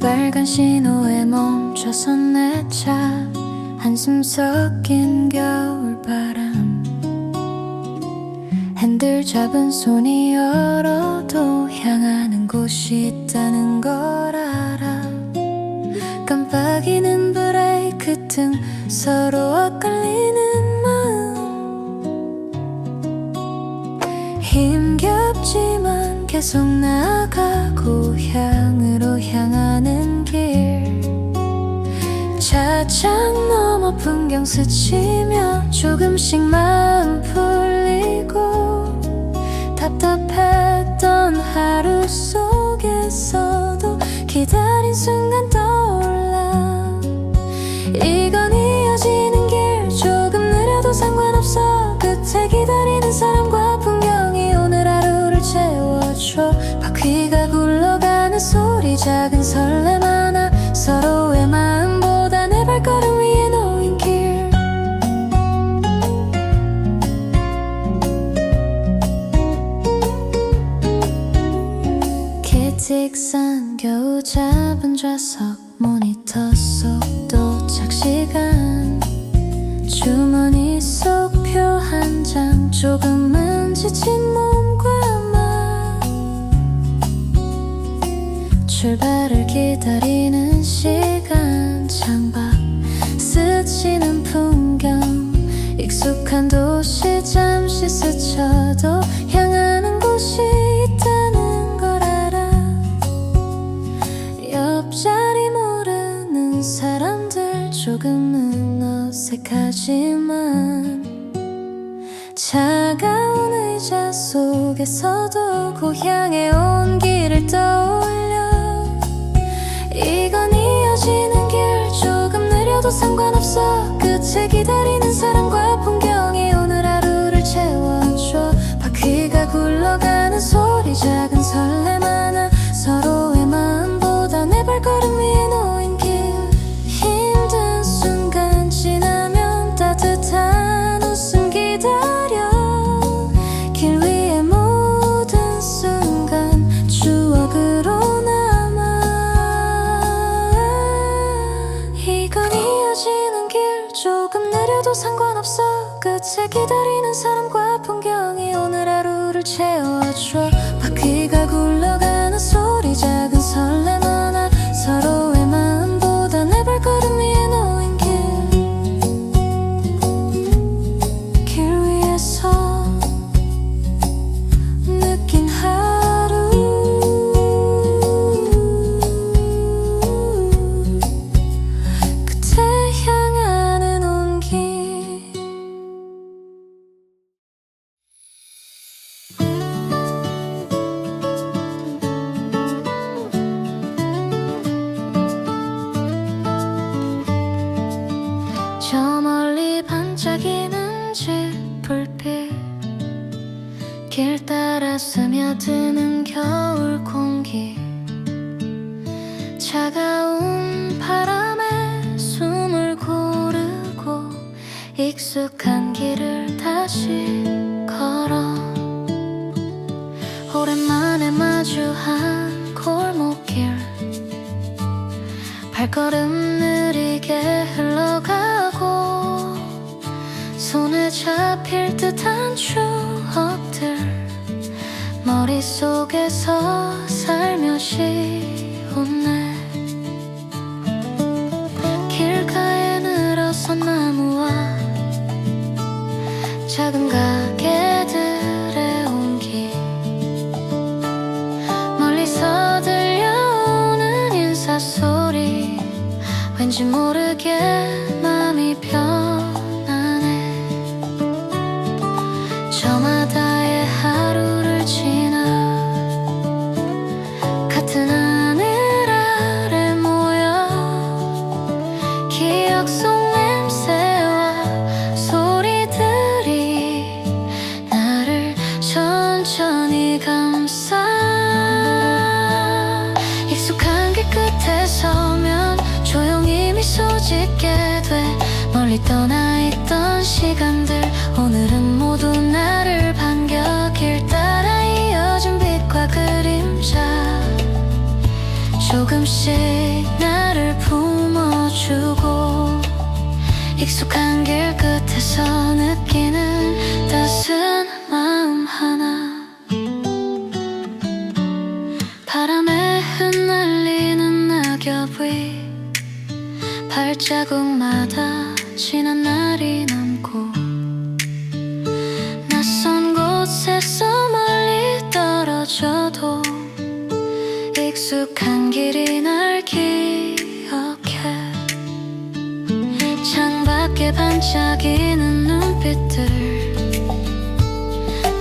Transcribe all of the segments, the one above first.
빨간 신호에 멈춰선 내 차, 한숨 섞인 겨울바람. 핸들 잡은 손이 열어도 향하는 곳이 있다는 걸 알아. 깜빡이는 브레이크 등 서로 엇갈리는 마음. 힘겹지만 계속 나아가 고향으로 향하는 길. 차창 너머 풍경 스치며 조금씩 마음 풀리고, 답답했던 하루 속에서도 기다린 순간 떠올라. 이건 이어지는 길, 조금 느려도 상관없어. 끝에 기다리는 사람과 풍경이 오늘 하루를 채워줘. 바퀴가 굴러가는 소리, 작은 설렘 하나, 서로의 마음보다 내 발걸음 위에 놓인 길. 기틱산 겨우 잡은 좌석, 모니터 속 도착 시간. 주머니 속 표 한 장, 조금은 지친 몸과 마음. 출발을 기다리는 시간, 창밖 스치는 풍경. 익숙한 도시 잠시 스쳐도 향하는 곳이 있다는 걸 알아. 옆자리 모르는 사람들, 조금은 어색하지만 차가운 의자 속에서도 고향에 온 길을 떠올려. 이건 이어지는 길, 조금 느려도 상관없어. 끝에 기다리는 사람과 풍경이 오늘 하루를 채워줘. 바퀴가 굴러가는 소리, 작은 설렘 하나, 서로의 마음보다 내 발걸음 위에 놓인 길. 힘든 순간 지나면 따뜻한 웃음 기다려. 길 위의 모든 순간 추억으로 남아. 이건 이어지는 길, 조금 느려도 상관없어. 끝에 기다리는 사람과 풍경이 오늘 하루를 채워줘. 바퀴가 굴러가는 소리, 작은 설렘 하나, 서로의 마음보다 내 발걸음 위에 놓인 길. 길 위에서 느낀 하루, 끝에 향하는 온길. 저 멀리 반짝이는 집 불빛, 길 따라 스며드는 겨울 공기. 차가운 바람에 숨을 고르고 익숙한 길을 다시 걸어. 오랜만에 마주한 골목길, 발걸음 느리게 흘러가고, 손에 잡힐 듯한 추억들 머릿속에서 살며시 웃네. 길가에 늘어선 나무와 작은 가게들의 온기, 멀리서 들려오는 인사소리, 왠지 모르게 맘이 편하네. 저마다의 하루를 지나 같은 하늘 아래 모여, 기억 속 냄새와 소리들이 나를 천천히 감싸. 익숙한 길 끝에 서면 조용히 미소 짓게 돼. 멀리 떠나 있던 시간들, 오늘은 모두 나를 반겨. 길 따라 이어진 빛과 그림자, 조금씩 익숙한 길 끝에서 느끼는 따스한 마음 하나 바람에 흩날리는 낙엽 위 발자국마다 지난 날이 남고 낯선 곳에서 멀리 떨어져도 익숙한 길이 날 기억해 창밖에 반짝이는 눈빛들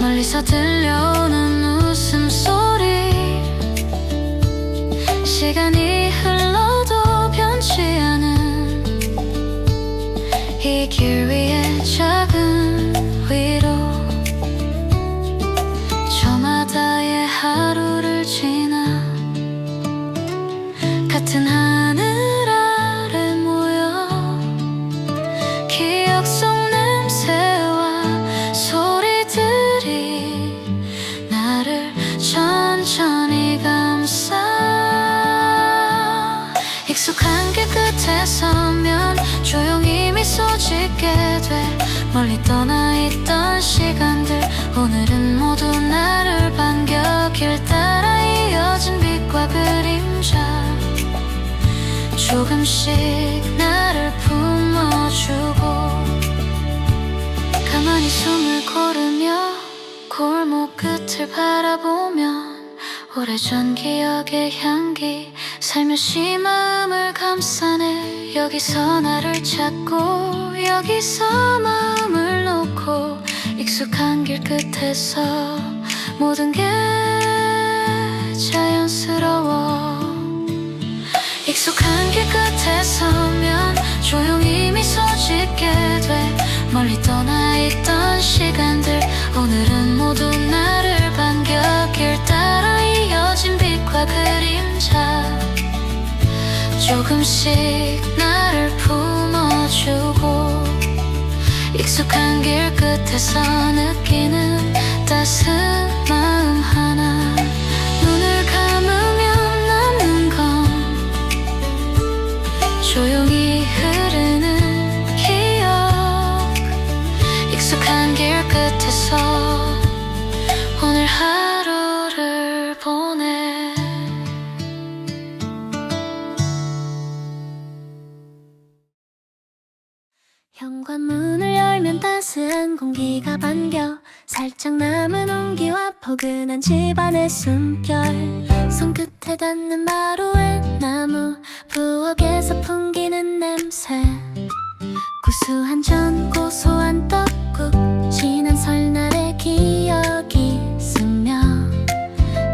멀리서 들려오는 웃음소리 시간이 흘러도 변치 않은 이 길 위에 작은 위로 저마다의 하루를 지나 같은 하늘 아래 모여 기억 속 냄새와 소리들이 나를 천천히 감싸 익숙한 길 끝에 서면 조용히 미소 짓게 돼 멀리 떠나 있던 시간들 오늘은 모두 나를 반겨 길 따라 이어진 빛과 그림자 조금씩 나를 품어주고 가만히 숨을 고르며 골목 끝을 바라보면 오래전 기억의 향기 살며시 마음을 감싸네 여기서 나를 찾고 여기서 마음을 놓고 익숙한 길 끝에서 모든 게 자연스러워 익숙한 길 끝에 서면 조용히 미소 짓게 돼 멀리 떠나 있던 시간들 오늘은 모두 나를 반겨 길 따라 이어진 빛과 그림자 조금씩 나를 품어주고 익숙한 길 끝에서 느끼는 따스한 마음 하나 눈을 감으면 남는 건 조용히 흐르는 기억 익숙한 길 끝에서 오늘 하루를 보내 현관문을 열면 따스한 공기가 반겨 살짝 남은 온기와 포근한 집안의 숨결 손끝에 닿는 마루의 나무 부엌에서 풍기는 냄새 구수한 전 고소한 떡국 지난 설날의 기억이 스며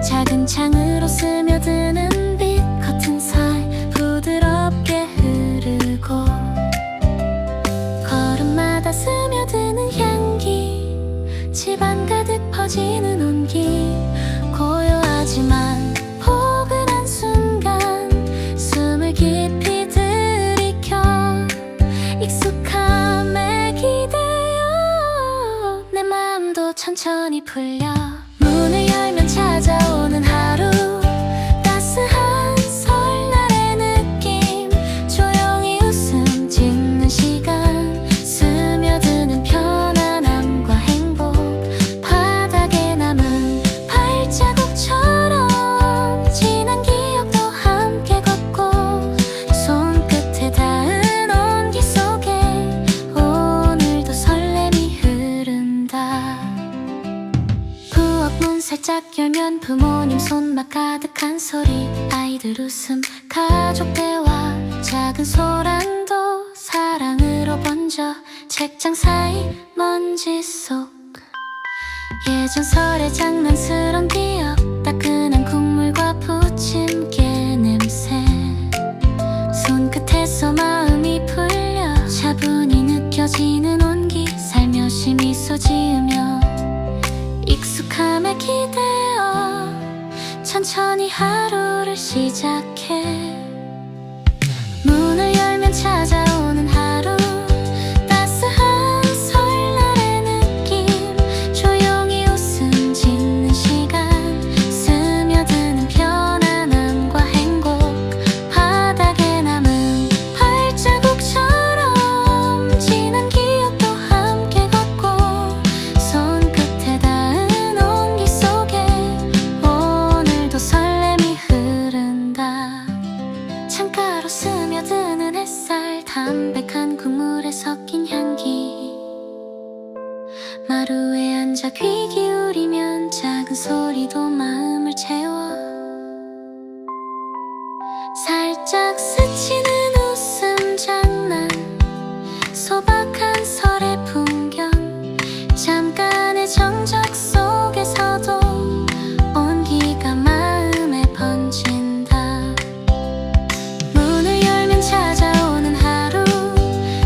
작은 창으로 스며드는 빛 커튼 사이 부드럽게 흐르고 걸음마다 스며드는 향기 집안 가득 퍼지는 온기 고요하지만 포근한 순간 숨을 깊이 들이켜 익숙함에 기대어 내 마음도 천천히 풀려 문을 열면 찾아오는 하루 따스한 설날의 느낌 조용히 웃음 짓는 시간 스며드는 편안함과 행복 바닥에 남은 발자국처럼 지난 기억도 함께 걷고 손끝에 닿은 온기 속에 오늘도 설렘이 흐른다 부엌 문 살짝 열면 부모님 손맛 가득한 소리 아이들 웃음 가족 대화 작은 소란도 사랑으로 번져 책장 사이 먼지 속 예전 설의 장난스런 기억 따끈한 국물과 부침개 냄새 손끝에서 마음이 풀려 차분히 느껴지는 온기 살며시 미소 지으며 익숙함에 기대어 천천히 하루를 시작해 문을 열면 찾아오는 하루 따스한 설날의 느낌 조용히 웃음 짓는 시간 스며드는 편안함과 행복 바닥에 남은 발자국처럼 소리도 마음을 채워 살짝 스치는 웃음 장난 소박한 설의 풍경 잠깐의 정적 속에서도 온기가 마음에 번진다 문을 열면 찾아오는 하루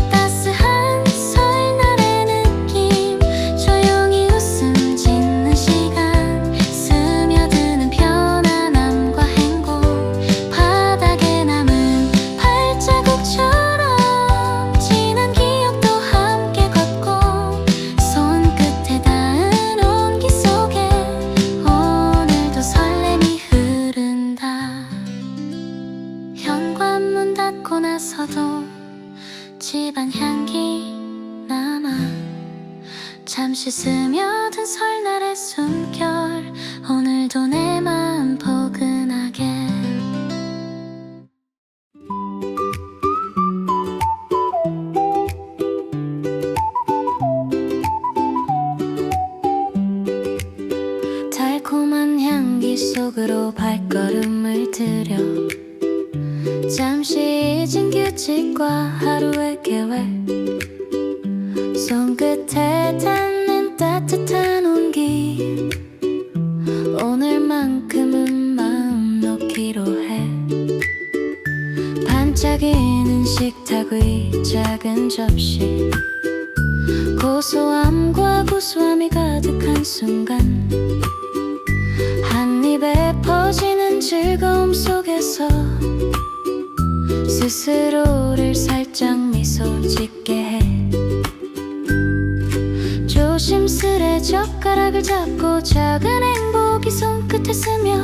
따스한 설날의 느낌 조용히 웃음 짓는 시간 스며드는 편안함과 행복 바닥에 남은 발자국처럼 지난 기억도 함께 걷고 손끝에 닿은 온기 속에 오늘도 설렘이 흐른다 현관문 닫고 나서도 집안 향기 남아 잠시 스며든 설날의 숨결 오늘도 내 마음 포근하게 달콤한 향기 속으로 발걸음을 들여 잠시 잊은 규칙과 하루의 계획 손끝에 닿는 따뜻한 온기 오늘만큼은 마음 놓기로 해 반짝이는 식탁 위 작은 접시 고소함과 구수함이 가득한 순간 한 입에 퍼지는 즐거움 속에서 스스로를 살짝 미소 짓게 해 조심스레 젓가락을 잡고 작은 행복이 손끝에 스며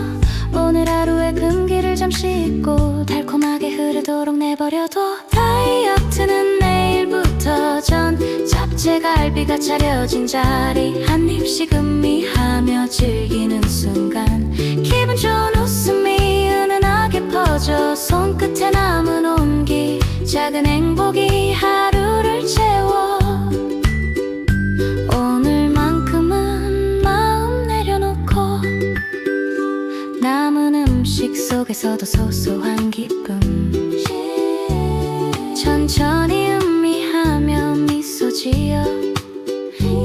오늘 하루의 금기를 잠시 잊고 달콤하게 흐르도록 내버려둬 다이어트는 내일부터 전 잡채갈비가 차려진 자리 한 입씩 음미하며 즐기는 순간 기분 좋은 웃음이 은은하게 퍼져 손끝에 남은 온기 작은 행복이 하루를 채워 오늘만큼은 마음 내려놓고 남은 음식 속에서도 소소한 기쁨 천천히 음미하며 미소 지어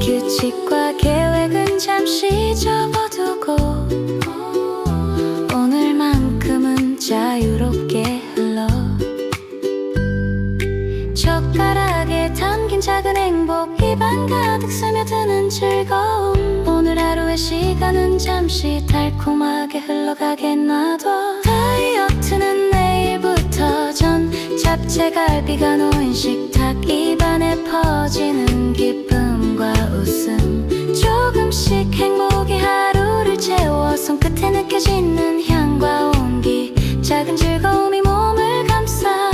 규칙과 계획은 잠시 접어두고 오늘만큼은 자유롭게 흘러 젓가락에 담긴 작은 행복 입안 가득 스며드는 즐거움 오늘 하루의 시간은 잠시 달콤하게 흘러가게 놔둬 다이어트는 내일부터 전 잡채갈비가 놓인 식탁 입안에 퍼지는 기쁨과 웃음 조금씩 행복이 하루를 채워 손끝에 느껴지는 향과 온기 작은 즐거움이 몸을 감싸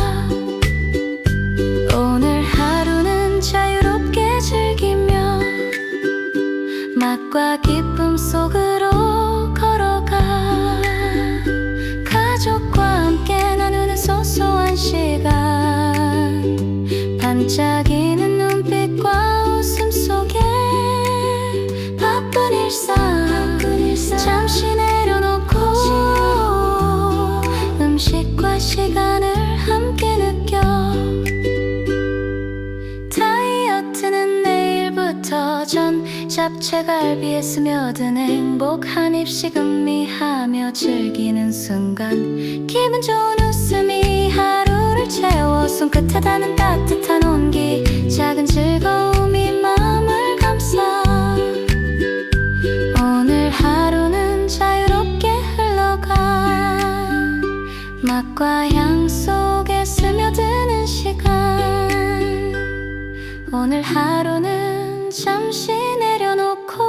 오늘 하루는 자유롭게 즐기며 맛과 기쁨 속으로 걸어가 가족과 함께 나누는 소소한 시간 반짝이는 눈빛과 웃음 속에 바쁜 일상 잠시 내려놓고 음식과 시간을 함께 느껴 다이어트는 내일부터 전 잡채갈비에 스며든 행복 한 입씩 음미하며 즐기는 순간 기분 좋은 웃음이 하루를 채워 손끝에 닿는 따뜻한 온기 작은 즐거움이 마음을 감싸 오늘 하루는 자유롭게 흘러가 맛과 향 속에 스며드는 시간 오늘 하루는 잠시 내려놓고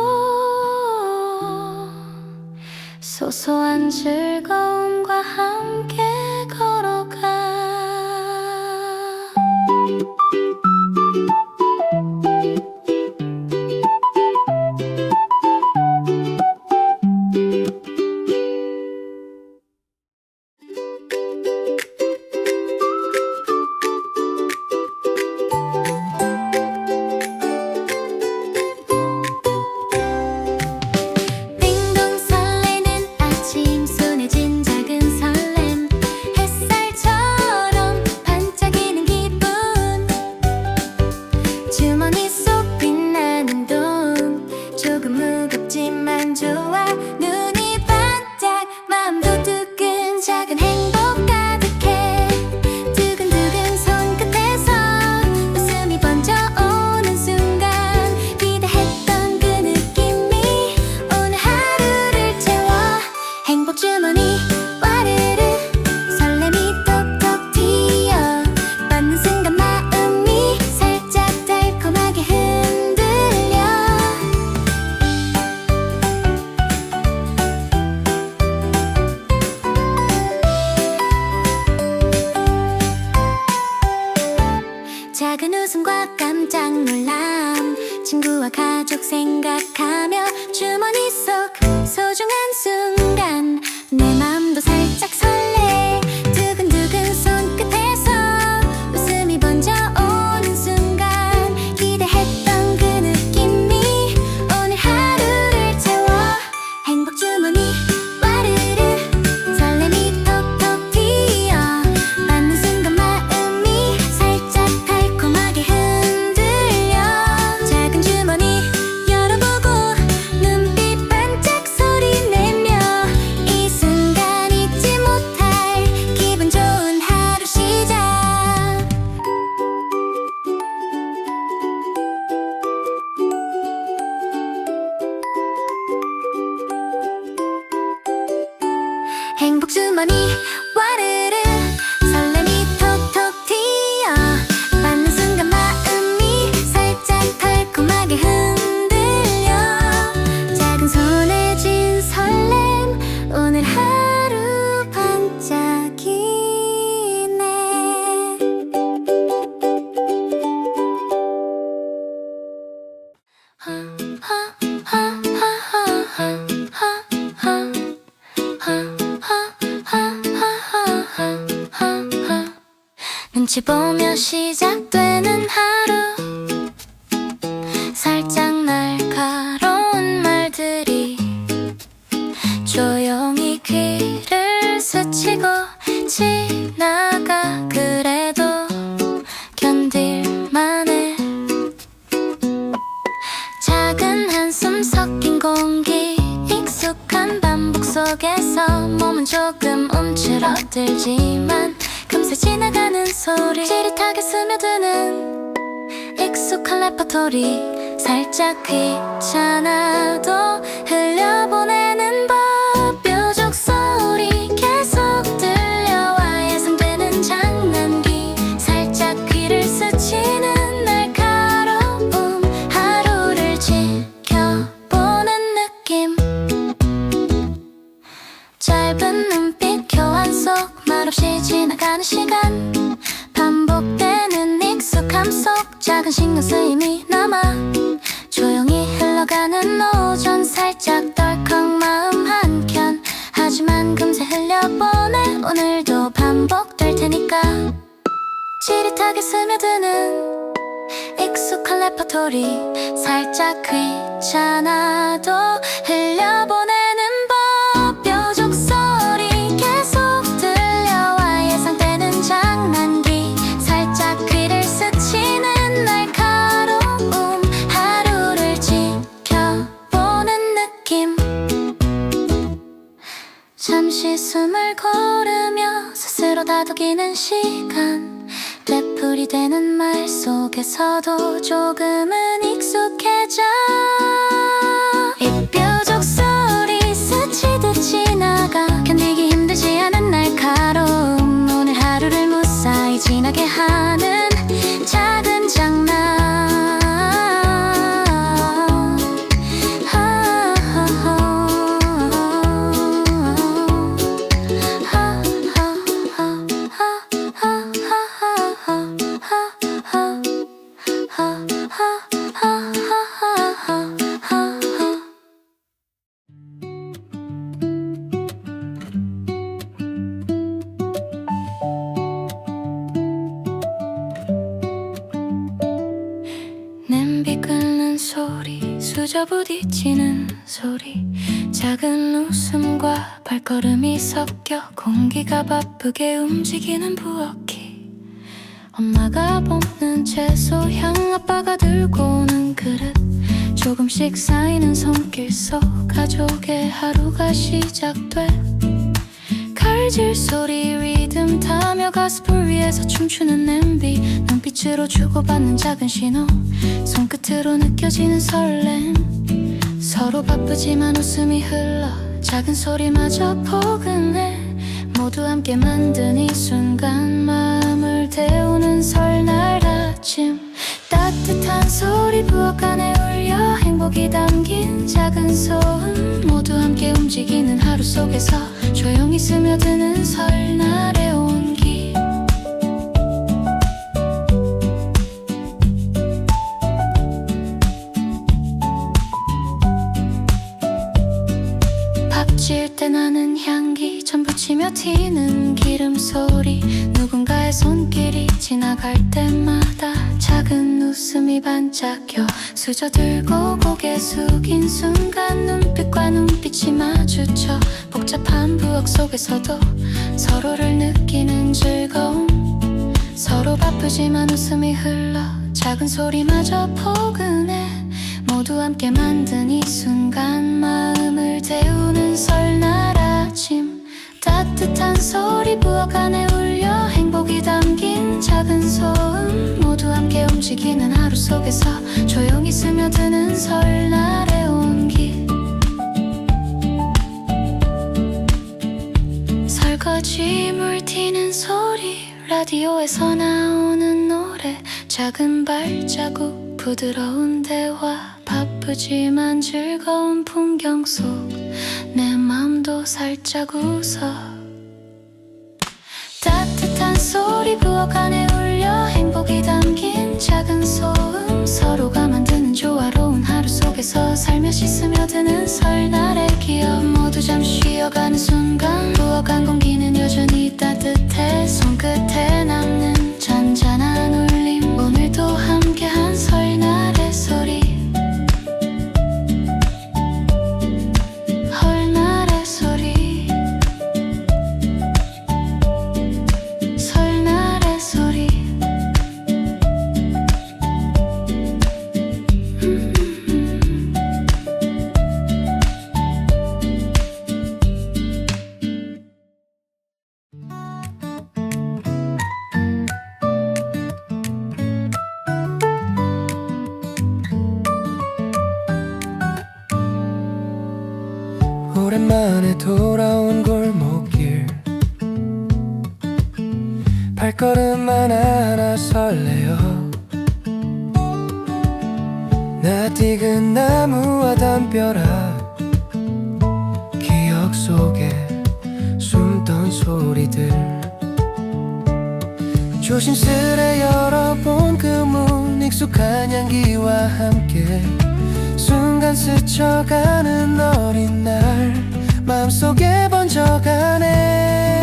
소소한 즐거움과 함께 걸어가 내 맘도 살짝 설레. 두근두근 손끝에서 웃음이 번져오는 순간 기대했던 그 느낌이 오늘 하루를 채워. 행복 주머니 와르르 설렘이 톡톡 튀어. 받는 순간 마음이 살짝 달콤하게 흔들려. 작은 주머니 열어보고 눈빛 반짝 소리 내며 이 순간 잊지 못할 기분 좋은 하루 시작. 행복 주머니 와르르 설렘이 톡톡 튀어. 받는 순간 마음이 살짝 달콤하게 흔들려. 작은 손에 쥔 설렘 오늘 하루 반짝이네. 눈치 보며 시작되는 하루. 살짝 날카로운 말들이 조용히 귀를 스치고 지나가. 그래도 견딜만해. 작은 한숨 섞인 공기 익숙한 반복 속에서 몸은 조금 움츠러들지만 금세 지나가는 소리 찌릿하게 스며드는 익숙한 레퍼토리. 살짝 귀찮아도 흘려보내는 법. 뾰족 소리 계속 들려와 예상되는 장난기. 살짝 귀를 스치는 날카로움. 하루를 지켜보는 느낌. 짧은 눈빛 교환 속 말없이 지나가는 시간. 반복되는 익숙함 속 작은 신경 쓰임이 남아. 조용히 흘러가는 오전. 살짝 덜컥 마음 한켠. 하지만 금세 흘려보내. 오늘도 반복될 테니까. 찌릿하게 스며드는 익숙한 레퍼토리. 살짝 귀찮아도 흘려보내는 법. 뾰족 소리 계속 들려와 예상되는 장난기. 살짝 귀를 스치는 날카로움. 하루를 지켜보는 느낌. 잠시 숨을 고르며 스스로 다독이는 시간. 되풀이 되는 말 속에서도 조금은 익숙해져. 이 뾰족 소리 스치듯 지나가. 견디기 힘들지 않은 날카로움. 오늘 하루를 무사히 지나게 하는 작은 장난. 냄비 끓는 소리, 수저 부딪히는 소리. 작은 웃음과 발걸음이 섞여 공기가 바쁘게 움직이는 부엌이. 엄마가 볶는 채소 향, 아빠가 들고 오는 그릇. 조금씩 쌓이는 손길 속 가족의 하루가 시작돼. 칼질 소리 리듬 타며 가스불 위에서 춤추는 냄비. 눈빛으로 주고받는 작은 신호. 손끝으로 느껴지는 설렘. 서로 바쁘지만 웃음이 흘러 작은 소리마저 포근해. 모두 함께 만든 이 순간 마음을 태우는 설날 아침. 따뜻한 소리 부엌 안에 울려 행복이 담긴 작은 소음. 모두 함께 움직이는 하루 속에서 조용히 스며드는 설날의 온기. 앞질 때 나는 향기 전부 치며 튀는 기름 소리 누군가의 손길이 지나갈 때마다 작은 웃음이 반짝여 스쳐들고 고개 숙인 순간 눈빛과 눈빛이 마주쳐 복잡한 부엌 속에서도 서로를 느끼는 즐거움 서로 바쁘지만 웃음이 흘러 작은 소리마저 포근해 모두 함께 만든 이 순간 마음을 데우는 설날 아침 따뜻한 소리 부엌 안에 울려 행복이 담긴 작은 소음 모두 함께 움직이는 하루 속에서 조용히 스며드는 설날의 온기 설거지 물 튀는 소리 라디오에서 나오는 노래 작은 발자국 부드러운 대화 바쁘지만 즐거운 풍경 속 내 맘도 살짝 웃어 따뜻한 소리 부엌 안에 울려 행복이 담긴 작은 소음 서로가 만드는 조화로운 하루 속에서 살며시 스며드는 설날의 기억 모두 잠시 쉬어가는 순간 부엌 안 공기는 여전히 따뜻해 손끝에 남는 잔잔한 울림 오늘도 함께한 설날의 소리 설날의 소리 설날의 소리 오랜만에 돌아온 골목길 발걸음 하나하나 설레어 낯익은 나무와 담벼락 기억 속에 숨던 소리들 조심스레 열어본 그 문 익숙한 향기와 함께 순간 스쳐가는 어린 날 마음속에 번져가네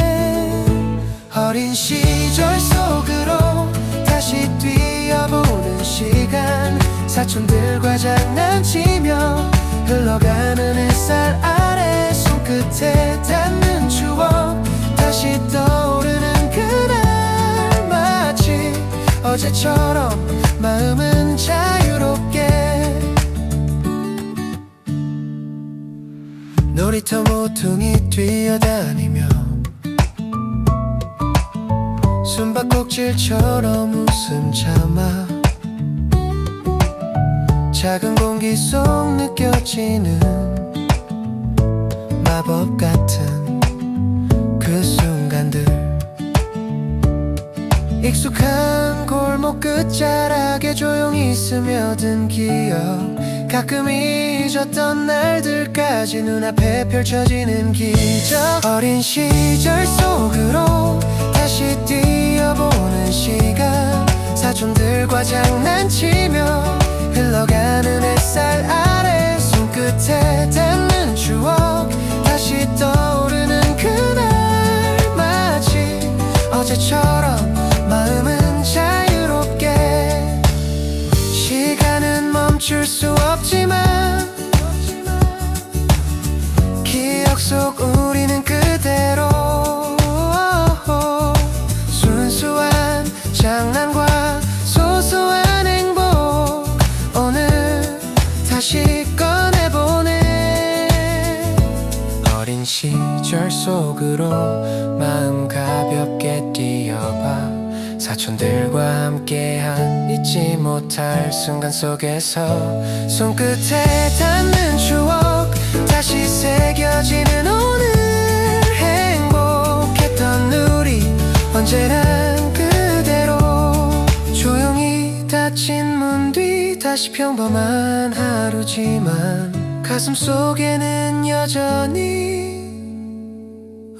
어린 시절 속으로 다시 뛰어보는 시간 사촌들과 장난치며 흘러가는 햇살 아래 손끝에 닿는 추억 다시 떠오르는 그날 마치 어제처럼 마음은 자유롭게 놀이터 모퉁이 뛰어다니며 숨바꼭질처럼 웃음 참아 작은 공기 속 느껴지는 마법 같은 그 순간들 익숙한 골목 끝자락에 조용히 스며든 기억 가끔 잊었던 날들까지 눈앞에 펼쳐지는 기적 어린 시절 속으로 다시 뛰어보는 시간 사촌들과 장난치며 흘러가는 햇살 아래 손끝에 닿는 추억 다시 떠오르는 그날 마치 어제처럼 마음은 자유롭게 시간은 멈출 수 없지만 기억 속 우리는 그대로 순수한 장난과 소소한 행복 오늘 다시 꺼내보네 어린 시절 속으로 마음 가볍게 뛰어봐 사촌들과 함께한 잊지 못할 순간 속에서 손끝에 닿는 추억 다시 새겨지는 오늘 행복했던 우리 언제나 그대로 조용히 닫힌 문 뒤 다시 평범한 하루지만 가슴 속에는 여전히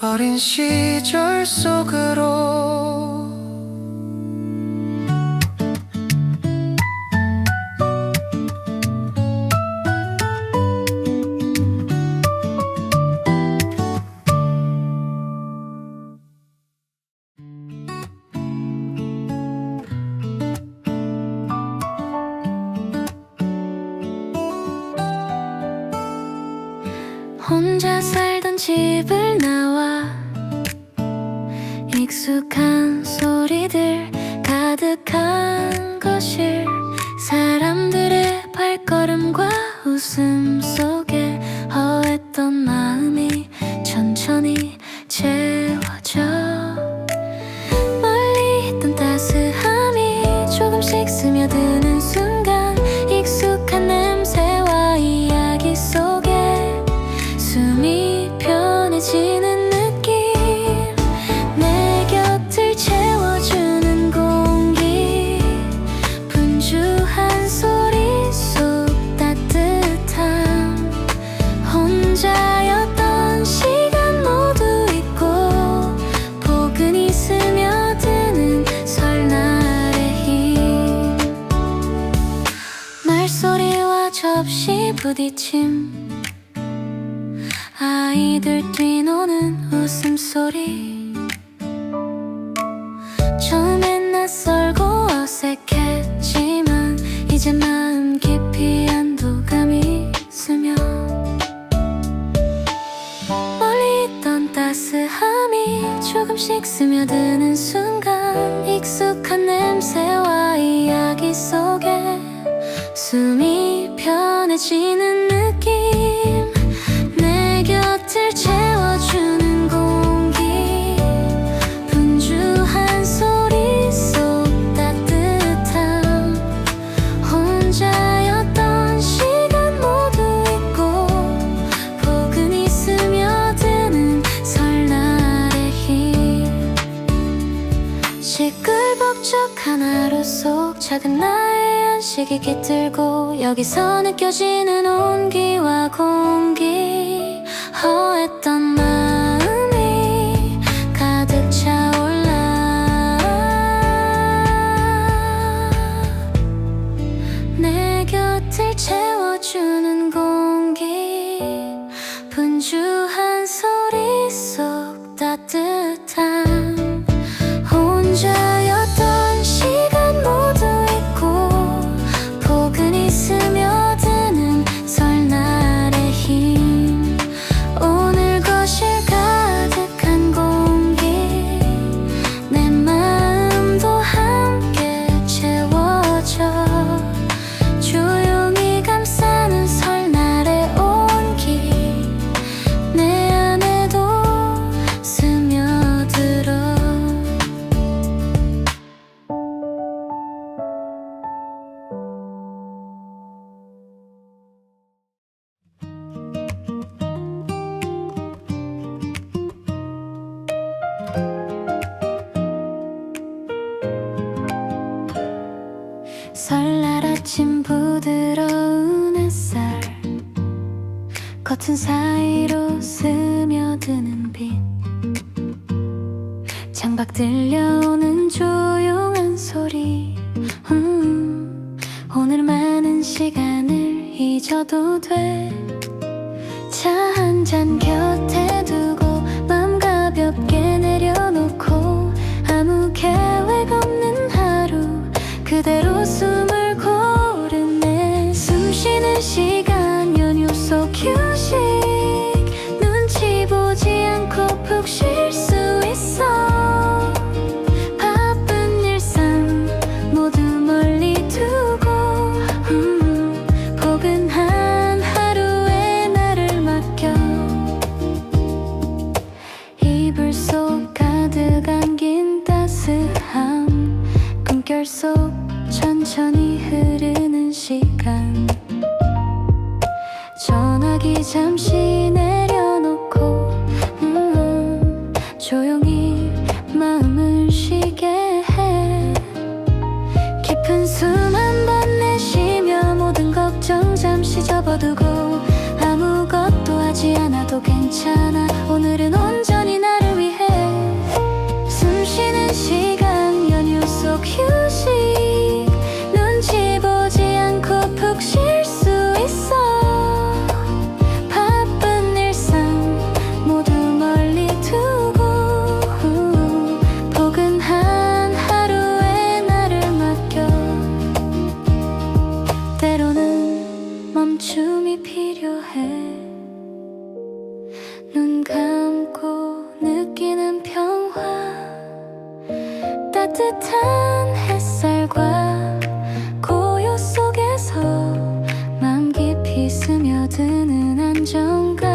어린 시절 속으로 살던 집을 나와 익숙한 소리들 가득한 거실, 사람들의 발걸음과 웃음 속에 허했던 마음이 천천히 채워져. 멀리 있던 따스함이 조금씩 스며드는 순간, 익숙한 냄새와 이야기 속에 숨이 편해지는 느낌, 내 곁을 채워주는 공기, 분주한 소리 속 따뜻함, 혼자였던 시간 모두 잊고 포근히 스며드는 설날의 힘, 말소리와 접시 부딪힘, 아이들 뛰노는 웃음소리, 처음엔 낯설고 어색했지만 이제 마음 깊이 안도감이 스며, 멀리 있던 따스함이 조금씩 스며드는 순간, 익숙한 냄새와 이야기 속에 숨이 편해지는 느낌, 내 곁을 채워주는 공기, 분주한 소리 속 따뜻함, 혼자였던 시간 모두 잊고 포근히 스며드는 설날의 힘, 시끌벅적한 하루 속 작은 나의 안식이 깃들고, 여기서 느껴지는 온기와 공기, 허했던 마음이 가득 차올라. 내 곁을 채워주는 공기, 분주한 소리 속 따뜻함, 혼자였던 시간 모두 잊고 포근히 스며드는 설날의 힘, 오늘 거실 가득한 공기, 내 마음도 함께 채워져, 조용히 감싸는 설날의 온기, 내 안에도 스며들어. 설날 아침 부드러운 햇살, 커튼 사이로 스며드는 빛, 창밖 들려오는 조용한 소리, 오늘 많은 시간을 잊어도 돼. 차 한 잔 곁에 두고 맘 가볍게 내려놓고, 아무 계획 없는 하루 그대로 숨을 고르네. 숨 쉬는 시간, 연휴 속 휴식, 눈치 보지 않고 푹 쉴 수 있어. 바쁜 일상 모두 멀리 두고, 포근한 하루에 나를 맡겨. 이불 속 가득 안긴 따스함, 꿈결 속 천천히 흐르는 시간, 전화기 잠시 내려놓고 조용히 마음을 쉬게 해. 깊은 숨 한 번 내쉬며 모든 걱정 잠시 접어두고, 아무것도 하지 않아도 괜찮아. 오늘은 온전히 나를 위해. 숨 쉬는 시간, 연휴 속 휴식, 눈치 보지 않고 푹 쉴 수 있어. 바쁜 일상 모두 멀리 두고, 포근한 하루에 나를 맡겨. 때로는 멈춤이 필요해. 따뜻한 햇살과 고요 속에서 마음 깊이 스며드는 안정감.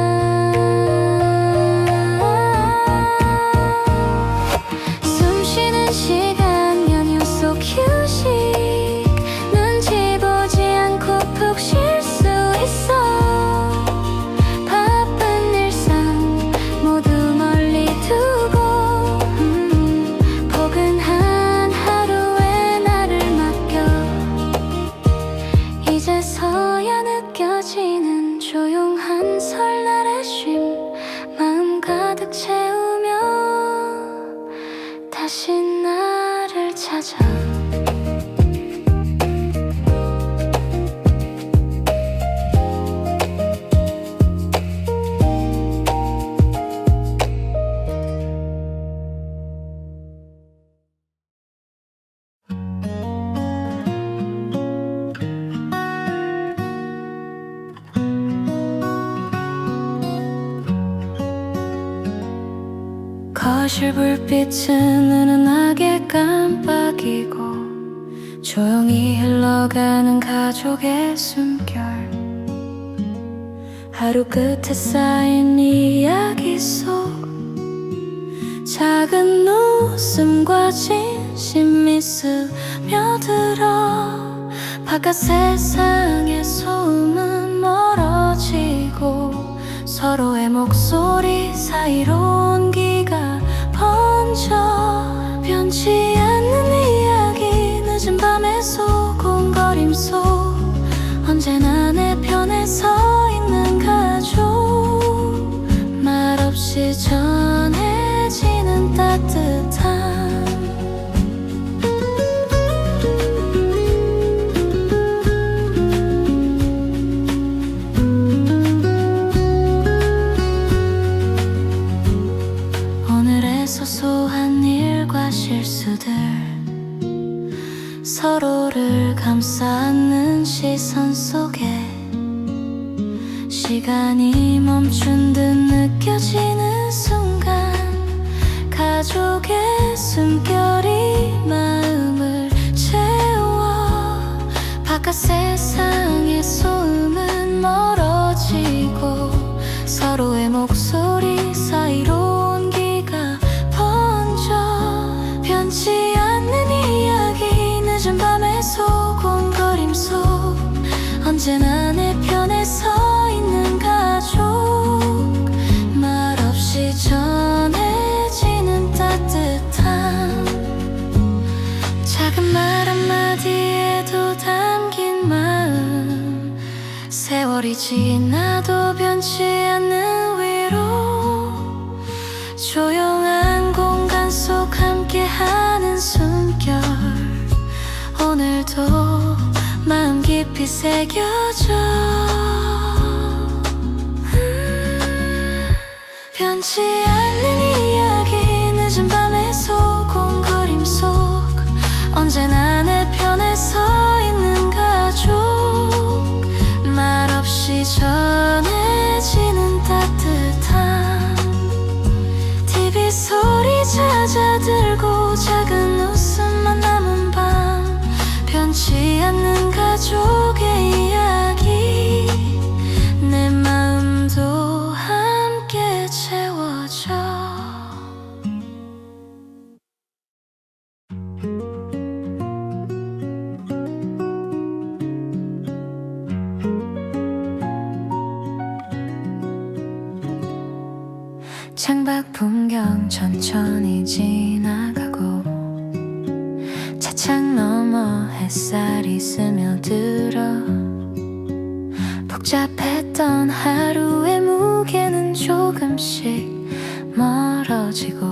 숨 쉬는 시간 연휴 속 휴식, 눈치 보지 않고 푹 쉴 수 있어. 바쁜 일상 모두 멀리 두고 포근한 하루에 나를 맡겨. 이제서야 느껴지는 조용한 설날의 쉼, 마음 가득 채우며 다시 나를 찾아. 거실 불빛은 은은하게 깜빡이고 조용히 흘러가는 가족의 숨결, 하루 끝에 쌓인 이야기 속 작은 웃음과 진심이 스며들어. 바깥 세상의 소음은 멀어지고 서로의 목소리 사이로 온기가 번져. 변치 않는 이야기, 늦은 밤의 소곤거림 속 언제나 내 편에 서 있는 가족. 말없이 전해지는 따뜻함. 소소한 일과 실수들, 서로를 감싸 안는 시선 속에 시간이 멈춘 듯 느껴지는 순간, 가족의 숨결이 마음을 채워. 바깥 세상의 소음은 멀어지고 서로의 목소리 사이로 변치 않는 이야기, 늦은 밤의 소곤거림 속 언제나 내 편에 서 있는 가족. 말없이 전해지는 따뜻함. 작은 말 한마디에도 담긴 마음, 세월이 지나도 변치 않는 위로. 조용한 공간 속 함께하는 숨결, 오늘도 마음 깊이 새겨져. 변치 않는 이야기, 늦은 밤의 소곤거림 속 언제나 내 편에 서 있는 가족. 말없이 전해지는 따뜻함. TV 소리 잦아들고 작은 웃음만 남은 밤, 변치 않는 가족의 이야기, 내 마음도 함께 채워져. 창밖 풍경 천천히 지나가고 차창 너머 햇살이 스며들어. 복잡했던 하루의 무게는 조금씩 멀어지고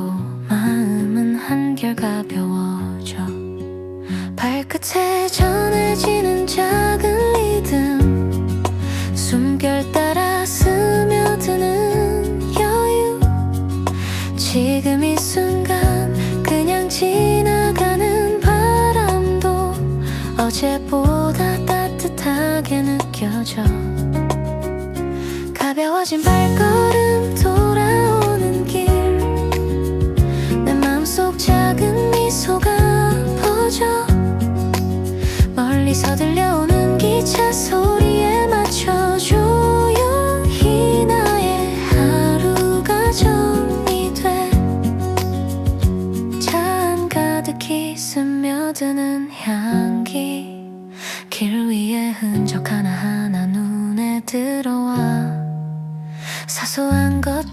마음은 한결 가벼워져. 발끝에 전해지는 작은 리듬, 숨결 따라 스며드는 여유. 지금 이 순간 그냥 지나가는 바람도 어제보다 따뜻하게 느껴져. 가벼워진 발걸음 돌아오는 길, 내 맘속 작은 미소가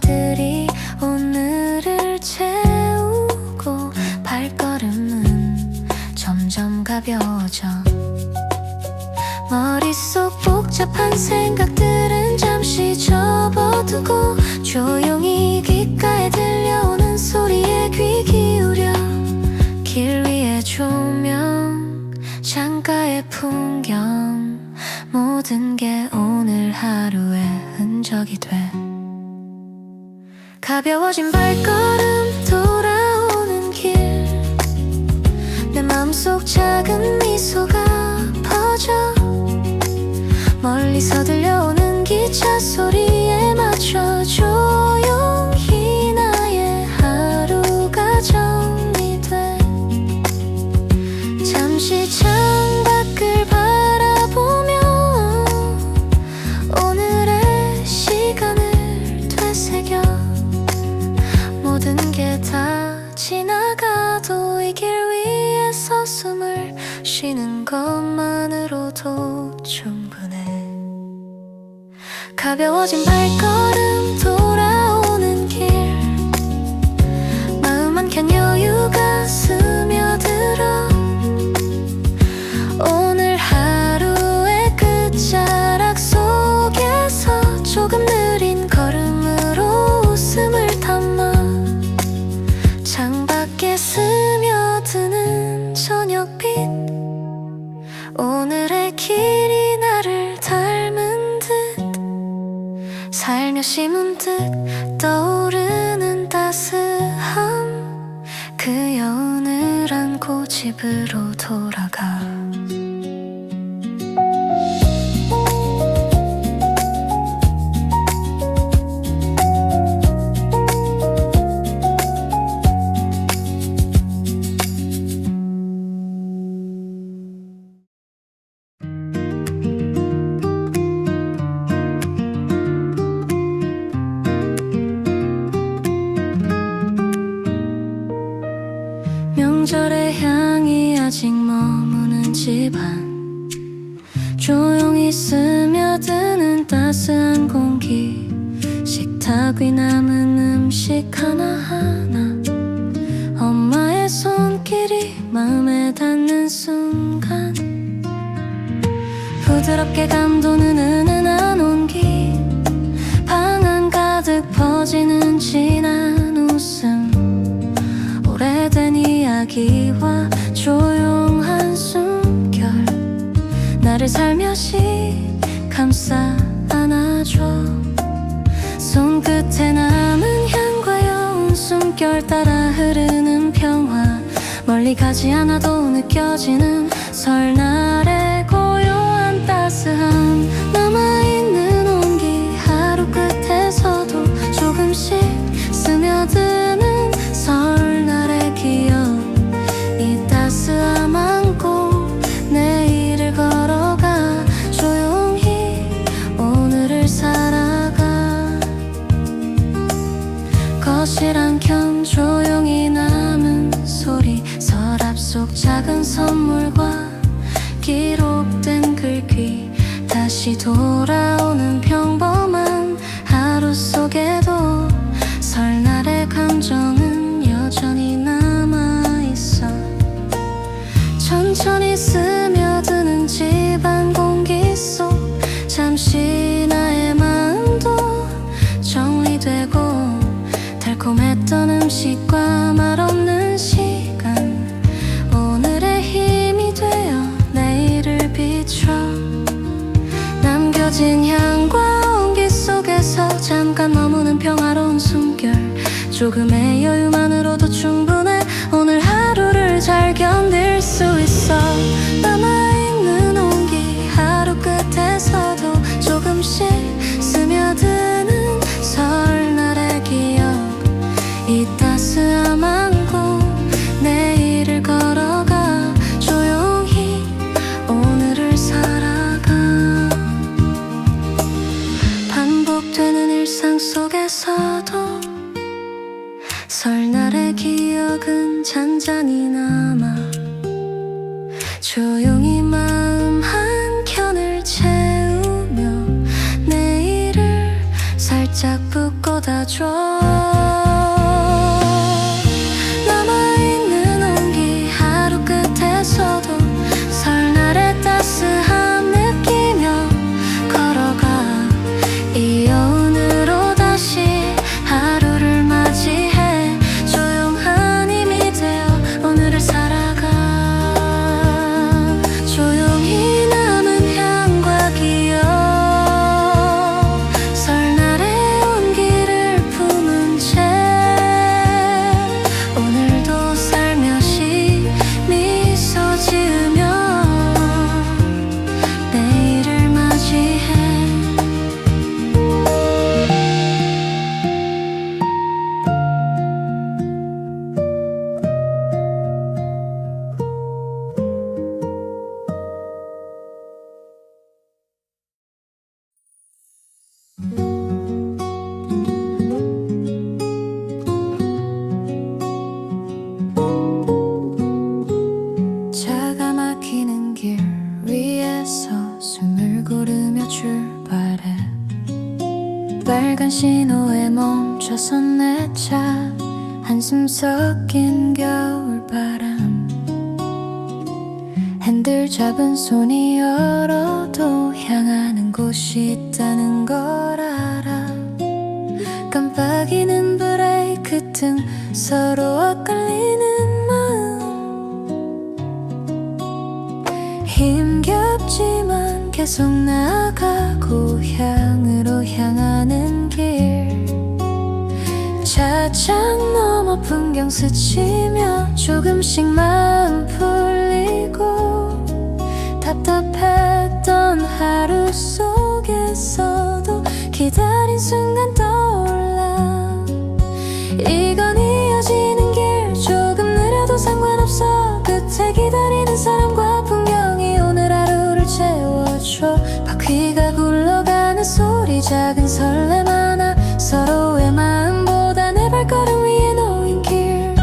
것들이 오늘을 채우고 발걸음은 점점 가벼워져. 머릿속 복잡한 생각들은 잠시 접어두고 조용히 귓가에 들려오는 소리에 귀 기울여. 길 위의 조명, 창가의 풍경, 모든 게 오늘 하루의 흔적이 돼. 가벼워진 발걸음 돌아오는 길, 내 맘속 작은 미소가 퍼져. 멀리서 들려오는 기차 소리에 맞춰 조용히 나의 하루가 정리돼. 잠시 창밖을 바라보며 오늘의 시간을 되새겨. 모든 게 다 지나가도 이 길 위에서 숨을 쉬는 것만으로도 충분해. 가벼워진 발걸음 돌아오는 길, 마음 한켠 여유가 스며들어. 오늘 하루의 끝자락 속에서 조금 느린 걸음으로 웃음을 담아. 창밖에 스며드는 저녁빛, 오늘의 길이 나를 닮은 듯. 살며시 문득 떠오르는 따스함, 그 여운을 안고 집으로 돌아가. 명절의 향이 아직 머무는 집안, 조용히 스며드는 따스한 공기, 식탁 위 남은 음식 하나하나, 엄마의 손길이 마음에 닿는 순간, 부드럽게 감도는 은은한 온기, 방 안 가득 퍼지는 진한 웃음, 오래된 이야기와 조용한 숨결, 나를 살며시 감싸 안아줘. 손끝에 남은 향과 여운, 숨결 따라 흐르는 평화, 멀리 가지 않아도 느껴지는 설날의 고요한 따스함, 남아있는 온기, 하루 끝에서도 조금씩 스며드는 설날의 기억. 이 따스함 안고 내일을 걸어가, 조용히 오늘을 살아가. 거실 한켠 조용히 남은 소리, 서랍 속 작은 선물과 기록된 글귀, 다시 돌아오는 평범한 하루 속에도 설날의 감정은 여전히 남아있어. 천천히 스며드는 집안 공기 속, 잠시 나의 마음도 정리되고, 달콤했던 음식과 말없는 시간, 오늘의 힘이 되어 내일을 비춰. 남겨진 향과 온기 속에서 잠깐 머무는 평화로운 숨결, 조금의 여유만으로도 충분해. 오늘 하루를 잘 견딜 수 있어. 남아있는 온기, 하루 끝에서도 조금씩 스며드는 설날의 기억. 이 따스함 안고 내일을 걸어가, 조용히 오늘을 살아가. 반복되는 일상 속에서도 설날의 기억은 잔잔히 남아. 조용히 마음 한켠을 채우며 내일을 살짝 붓고 꽂아줘. 남아있는 온기 하루 끝에서도 설날의 따스함 느끼며 걸어가. 이 여운으로 다시 하루를 맞이해 조용한 힘이 되어 오늘을 살아가. 조용히 남은 향과 기억, 설날의 온기를 품은 채 오늘도 살며시 미소 지으며 내일을 맞이해. 차가 막히는 길 위에서 숨을 고르며 출발해. 빨간 신호에 멈춰선 내 차. 한숨 섞인 겨울바람. 핸들 잡은 손이 얼어도 향하는 곳이 있다는 걸 알아. 깜빡이는 브레이크 등 서로 엇갈리는 마음. 힘겹지만 계속 나아가 고향으로 향하는 길. 차창 너머 풍경 스치며 조금씩 마음 풀리고. 답답했던 하루 속에서도 기다린 순간 떠올라. 이건 이어지는 길 조금 느려도 상관없어. 끝에 기다리는 사람과 풍경이 오늘 하루를 채워줘. 바퀴가 굴러가는 소리 작은 설렘 하나. 서로의 마음보다 내 발걸음 위에 놓인 길.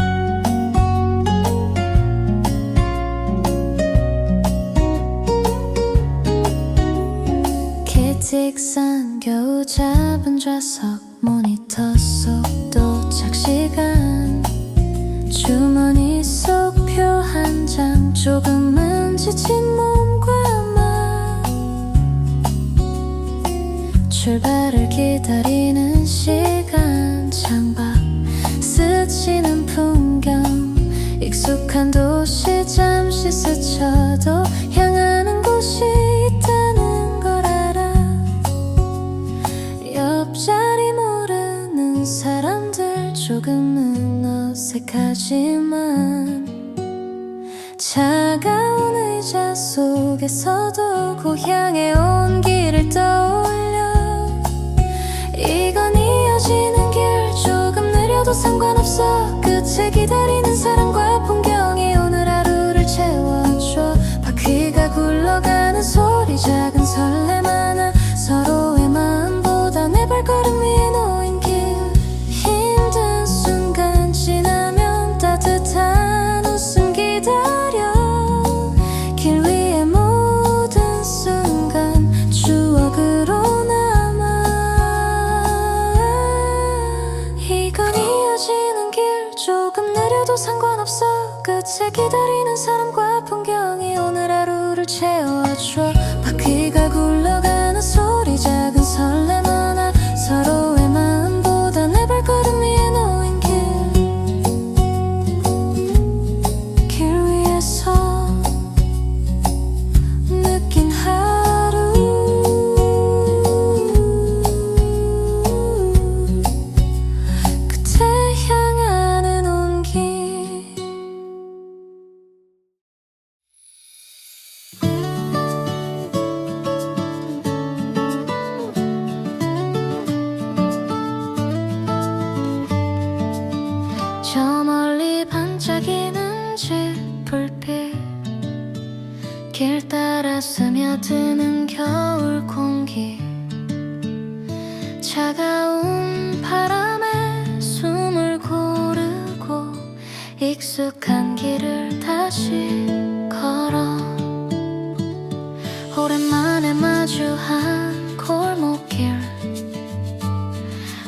기틱선 겨우 잡은 좌석. 모니터 속 도착 시간. 주머니 속 표 한 장. 조금은 지친 몸과 마음. 출발을 기다리는 시간. 창밖 스치는 풍경. 익숙한 도시 잠시 스쳐도 향하는 곳이 있다는 걸 알아. 옆자리 모르는 사람들 조금은 어색하지만 차가운 의자 속에서도 고향의 온기를 떠올려. 이건 이어지는 길 조금 느려도 상관없어. 끝에 기다리는 사람과 풍경이 오늘 하루를 채워줘. 바퀴가 굴러가는 소리 작은 설렘 하나. 서로의 마음보다 내 발걸음 위에 놓인 길. 힘든 순간 지나면 따뜻한 웃음 기다려. 길 위의 모든 순간 추억으로 남아. 이건 이어지는 길 조금 느려도 상관없어. 끝에 기다리는 사람과 풍경이 오늘 하루를 채워줘. 바퀴가 굴러가는 소리 작은 설렘 하나. 서로의 마음보다 내 발걸음 위에 놓인 길. 길 위에서 느낀 하루. 끝에 향하는 온기. 저 멀리 반짝이는 집 불빛. 길 따라 스며드는 겨울 공기. 차가운 바람에 숨을 고르고 익숙한 길을 다시 걸어. 오랜만에 마주한 골목길.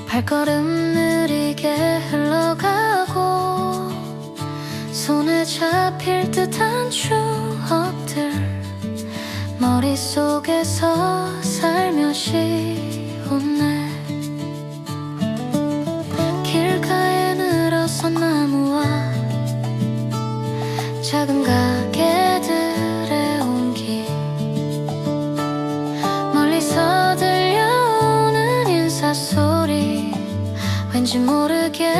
발걸음 필 듯한 추억들 머릿속에서 살며시 웃네. 길가에 늘어선 나무와 작은 가게들의 온기, 멀리서 들려오는 인사소리, 왠지 모르게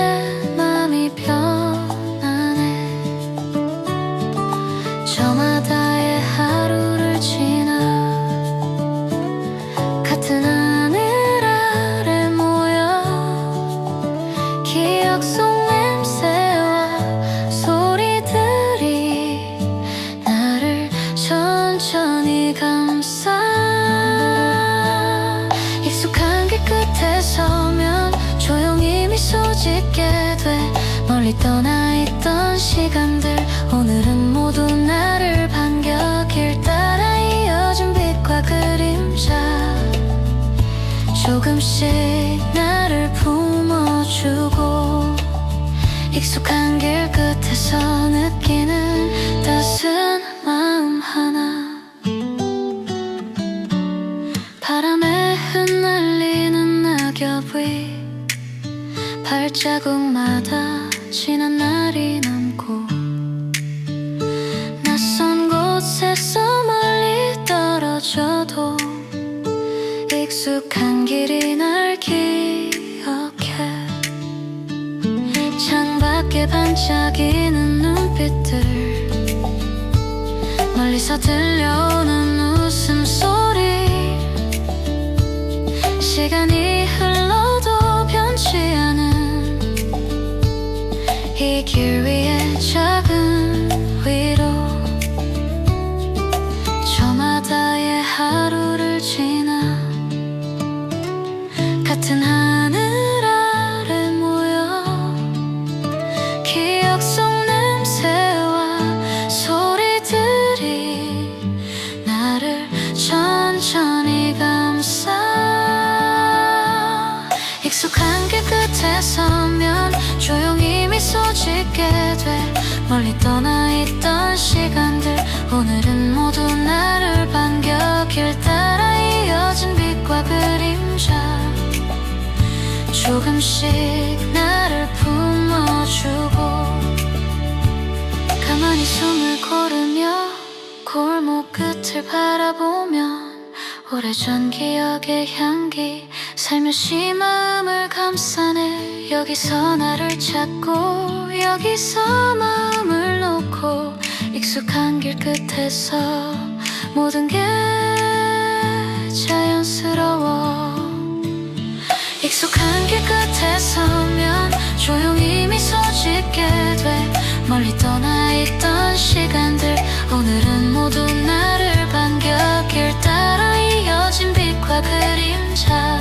마음이 편하네. 저마다의 하루를 지나 같은 하늘 아래 모여 기억 속 냄새와 소리들이 나를 천천히 감싸. 익숙한 길 끝에 서면 조용히 미소 짓게 돼. 멀리 떠나 있던 시간들 오늘은 모두 나를 반겨. 길 따라 이어진 빛과 그림자 조금씩 나를 품어주고, 익숙한 길 끝에서 느끼는 따스한 마음 하나. 바람에 흩날리는 낙엽 위 발자국마다 지난 날이 남고, 낯선 곳에서 멀리 떨어져도 익숙한 길이 날 기억해. 창밖에 반짝이는 눈빛들, 멀리서 들려오는 웃음소리, 시간이 흘러도 변치 않은 이 길 위에 작은 위로. 저마다의 하루를 지나 같은 하늘 아래 모여 기억 속 냄새와 소리들이 나를 천천히 감싸. 익숙한 길 끝에 서면 조용히 미소 짓게 돼. 멀리 떠나 있던 시간들 오늘은 모두 나를 반겨. 길 따라 이어진 빛과 그림자 조금씩 나를 품어주고, 가만히 숨을 고르며 골목 끝을 바라보면 오래전 기억의 향기 살며시 마음을 감싸네. 여기서 나를 찾고 여기서 마음을 놓고, 익숙한 길 끝에서 모든 게 자연스러워. 익숙한 길 끝에 서면 조용히 미소 짓게 돼. 멀리 떠나 있던 시간들 오늘은 모두 나를 반겨. 길 따라 이어진 빛과 그림자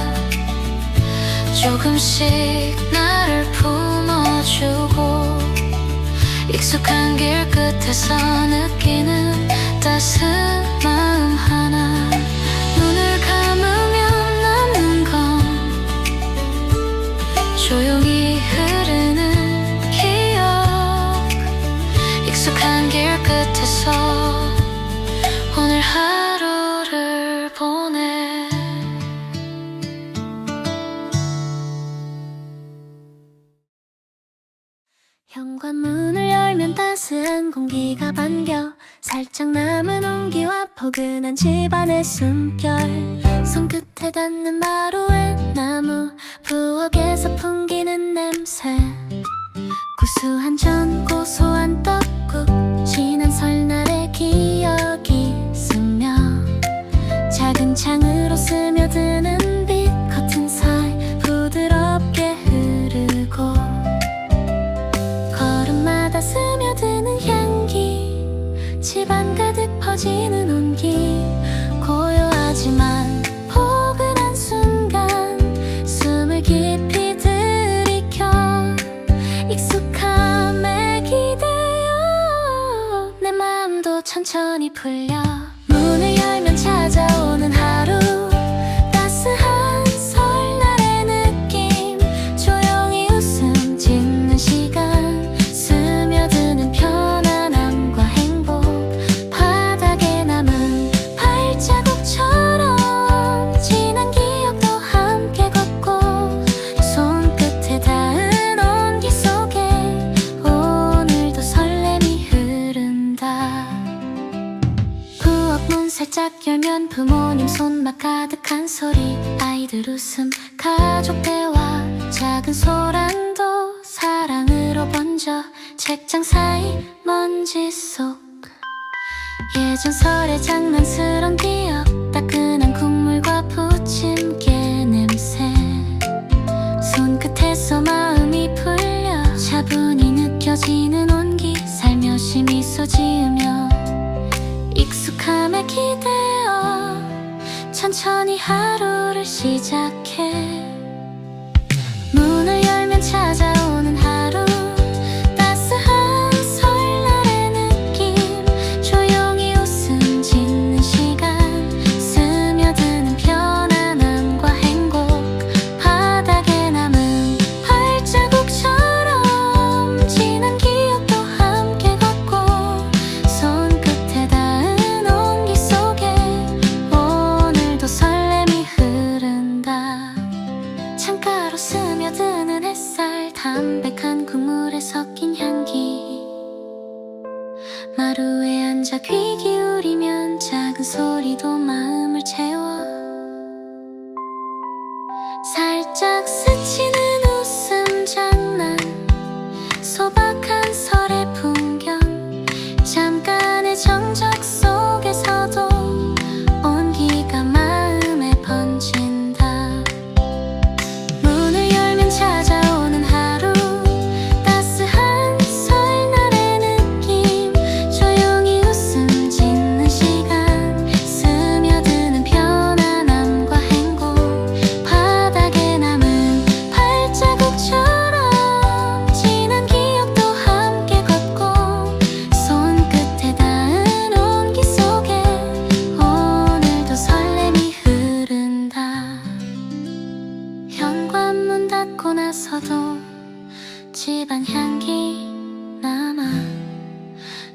조금씩 나를 품어주고, 익숙한 길 끝에서 느끼는 따스한 마음 하나. 눈을 감으면 남는 건 조용히 흐르는 기억. 익숙한 길 끝에서 오늘 하루를 보내. 현관문을 열면 따스한 공기가 반겨. 살짝 남은 온기와 포근한 집안의 숨결, 손끝에 닿는 마루의 나무, 부엌에서 풍기는 냄새, 구수한 전, 고소한 떡국, 지난 설날의 기억이 스며 작은 창으로 스며드는 빛, 커튼 사이 부드럽게 흐르고, 걸음마다 스며드는 향기, 집안 가득 퍼지는 온기, 고요하지만 포근한 순간 숨을 깊이 들이켜 익숙함에 기대어 내 마음도 천천히 풀려. 문을 열면 찾아오는 하루, 따스한 설날의 느낌, 조용히 웃음 짓는 시간, 스며드는 편안함과 딱 열면 부모님 손맛 가득한 소리, 아이들 웃음, 가족 대화, 작은 소란도 사랑으로 번져 책장 사이 먼지 속. 예전 설의 장난스런 기억, 따끈한 국물과 부침개 냄새, 손끝에서 마음이 풀려 차분히 느껴지는 온기, 살며시 미소 지으며 익숙함에 기대어 천천히 하루를 시작해. 문을 열면 찾아오는 하루, 따스한 설날의 느낌, 조용히 웃음 짓는 시간, 스며드는 편안함과 행복, 바닥에 남은 발자국처럼 지난 기억도 함께 걷고, 손끝에 닿은 온기 속에 오늘도 설렘이 흐른다. 창가로 스며드는 햇살, 담백한 국물에 섞인 향기, 마루에 앉아 귀 기울이면 작은 소리도 마음을 채워. 살짝 스치는 웃음 장난, 소박한 설의 풍경, 잠깐의 정적 속에서도 온기가 마음에 번진다. 문을 열면 찾아오는 하루, 따스한 설날의 느낌, 조용히 웃음 짓는 시간, 스며드는 편안함과 행복, 바닥에 남은 발자국처럼 지난 기억도 함께 걷고, 손끝에 닿은 온기 속에 오늘도 설렘이 흐른다. 현관문 닫고 나서도 집안 향기 남아,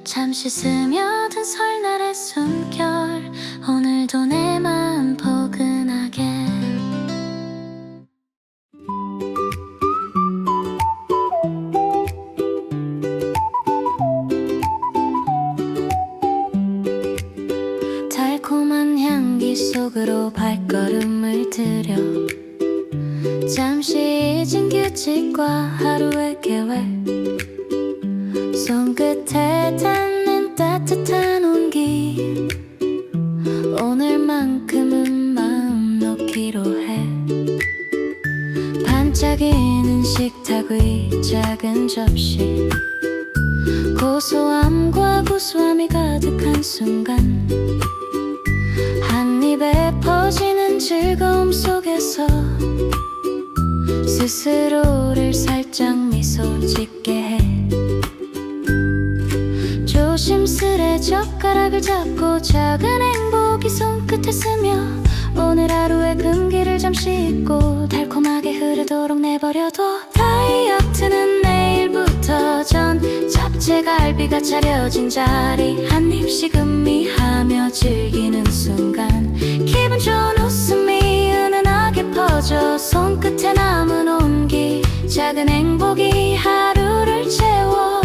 잠시 스며든 설날의 숨결, 오늘도 내 마음 포근하게. 달콤한 향기 속으로 발걸음을 들여, 잠시 잊은 규칙과 하루의 계획, 손끝에 닿는 따뜻한 온기, 오늘만큼은 마음 놓기로 해. 반짝이는 식탁 위 작은 접시, 고소함과 구수함이 가득한 순간, 한 입에 퍼지는 즐거움 속에서 스스로를 살짝 미소 짓게 해. 조심스레 젓가락을 잡고 작은 행복이 손끝에 스며, 오늘 하루의 금기를 잠시 잊고 달콤하게 흐르도록 내버려둬. 다이어트는 내일부터 전 잡채갈비가 차려진 자리, 한 입씩 음미하며 즐기는 순간, 기분 좋은 웃음이 은은하게 퍼져 손끝에 남은 온기, 작은 행복이 하루를 채워.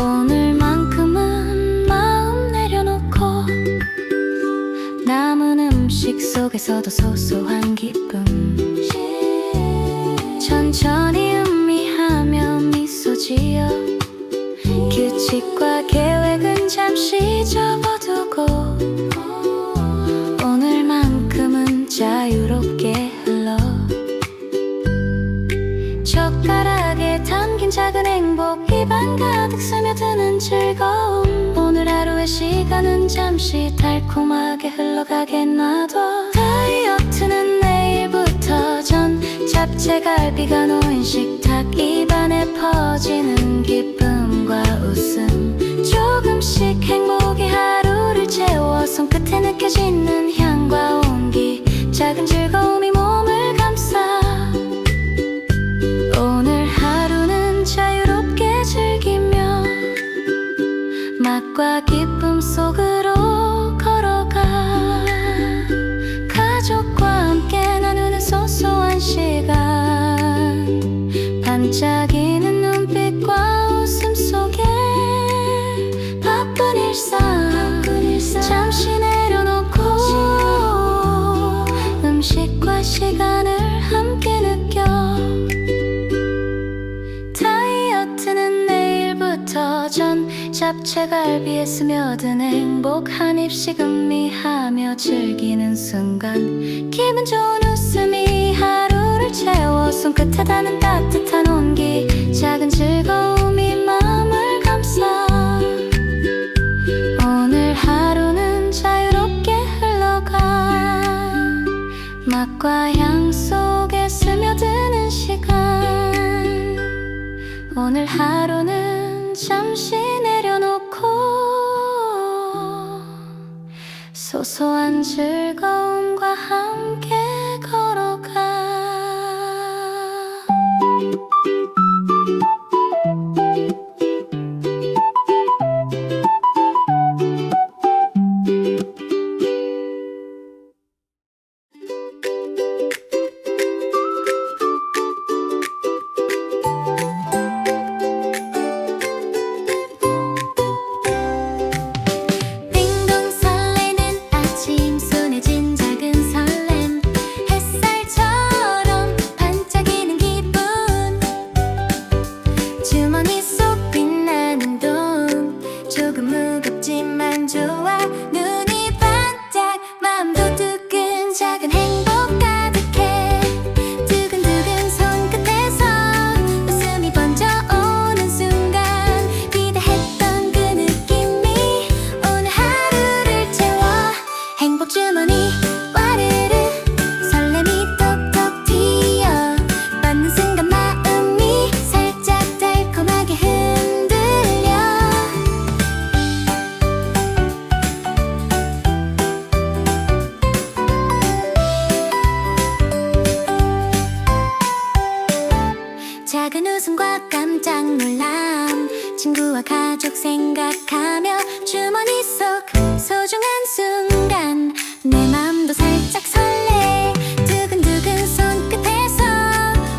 오늘만큼은 마음 내려놓고, 남은 음식 속에서도 소소한 기쁨, 천천히 음미하며 미소 지어. 규칙과 계획은 잠시 접어두고, 오늘만큼은 자유롭게 흘러. 젓가락에 담긴 작은 행복, 입안 가득 스며드는 즐거움, 오늘 하루의 시간은 잠시 달콤하게 흘러가게 놔둬. 다이어트는 내일부터 전 잡채갈비가 놓인 식탁, 입안에 퍼지는 기쁨과 웃음, 조금씩 행복이 하루를 채워. 손끝에 느껴지는 향과 온기, 작은 즐거움이 몸을 감싸. 오늘 하루는 자유롭게 즐기며 맛과 기쁨 속으로 걸어가. 가족과 함께 나누는 소소한 시간, 반짝이는 눈빛과 웃음 속에 바쁜 일상 잠시 잡채갈비에 스며든 행복 한 입씩 음미하며 즐기는 순간 기분 좋은 웃음이 하루를 채워 손끝에 닿는 따뜻한 온기 작은 즐거움이 마음을 감싸 오늘 하루는 자유롭게 흘러가 맛과 향 속에 스며드는 시간 오늘 하루는 잠시 내려놓고 소소한 즐거움과 함께 걸어가 빙동 설레는 아침 손에 쥔 작은 설렘 햇살처럼 반짝이는 기분 주머니 속 빛나는 돈 조금 무겁지만 좋아 눈이 반짝 마음도 두근 작은 행복 가득해 두근두근 손끝에서 웃음이 번져오는 순간 기대했던 그 느낌이 오늘 하루를 채워 행복 주머니 와르르 설렘이 톡톡 튀어 받는 순간 마음이 살짝 달콤하게 흔들려 작은 웃음과 깜짝 놀람 친구와 가족 생각하며 주머니 속 소중한 순간 내 맘도 살짝 설레 두근두근 손끝에서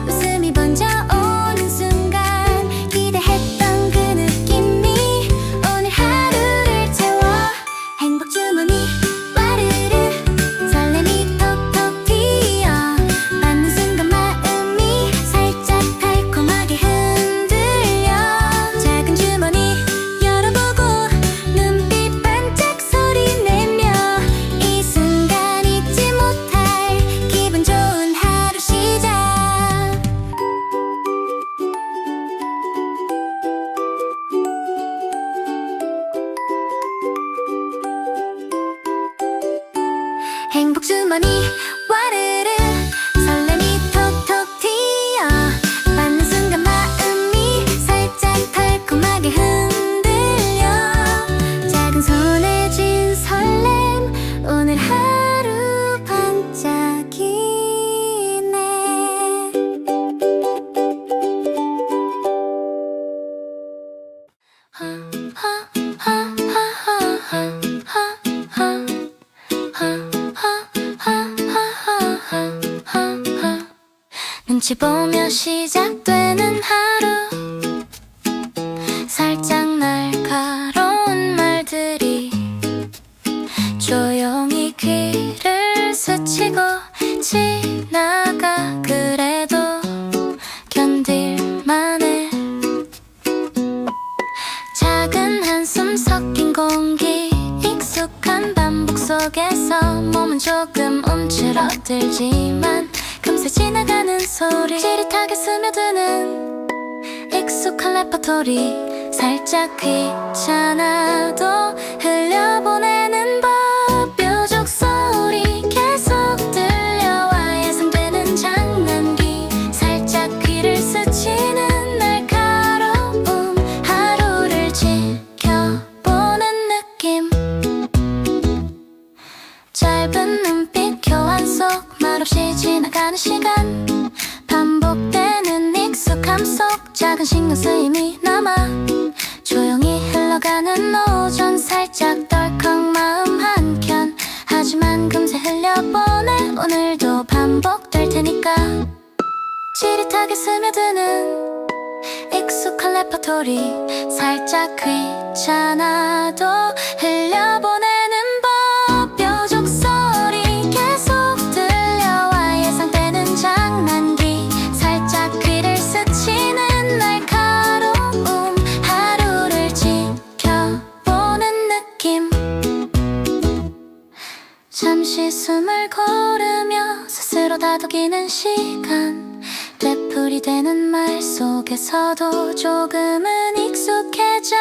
웃음이 번져오는 순간 기대했던 그 느낌이 오늘 하루를 채워 행복 주머니 와르르 설렘이 톡톡 튀어 받는 순간 마음이 살짝 달콤하게 흔들려 작은 주머니 열어보고 눈빛 반짝 소리 내며 이 순간 잊지 못할 기분 좋은 하루 시작 행복 주머니 와르르 설렘이 톡톡 튀어 받는 순간 마음이 살짝 달콤하게 흔들려 작은 손에 쥔 설렘 오늘 하루 반짝이네 눈치 보며 시작되는 하루 살짝 날카로운 말들이 조용히 귀를 스치고 지나가 그래도 견딜만해 작은 한숨 섞인 공기 익숙한 반복 속에서 몸은 조금 움츠러들지만 금세 지나가는 소리 찌릿하게 스며드는 익숙한 레퍼토리 살짝 귀찮아도 흘려보내는 법 뾰족 소리 계속 들려와 예상되는 장난기 살짝 귀를 스치는 날카로움 하루를 지켜보는 느낌 짧은 눈빛 교환 속 말없이 지나가는 시간 반복되는 익숙함 속 작은 신경 쓰임이 남아 조용히 흘러가는 오전 살짝 덜컥 마음 한켠 하지만 금세 흘려보내 오늘도 반복될 테니까 찌릿하게 스며드는 익숙한 레퍼토리 살짝 귀찮아도 흘려보내는 법 뾰족 소리 계속 들려와 예상되는 장난기 살짝 귀를 스치는 날카로움 하루를 지켜 다독이는 시간 되풀이 되는 말 속에서도 조금은 익숙해져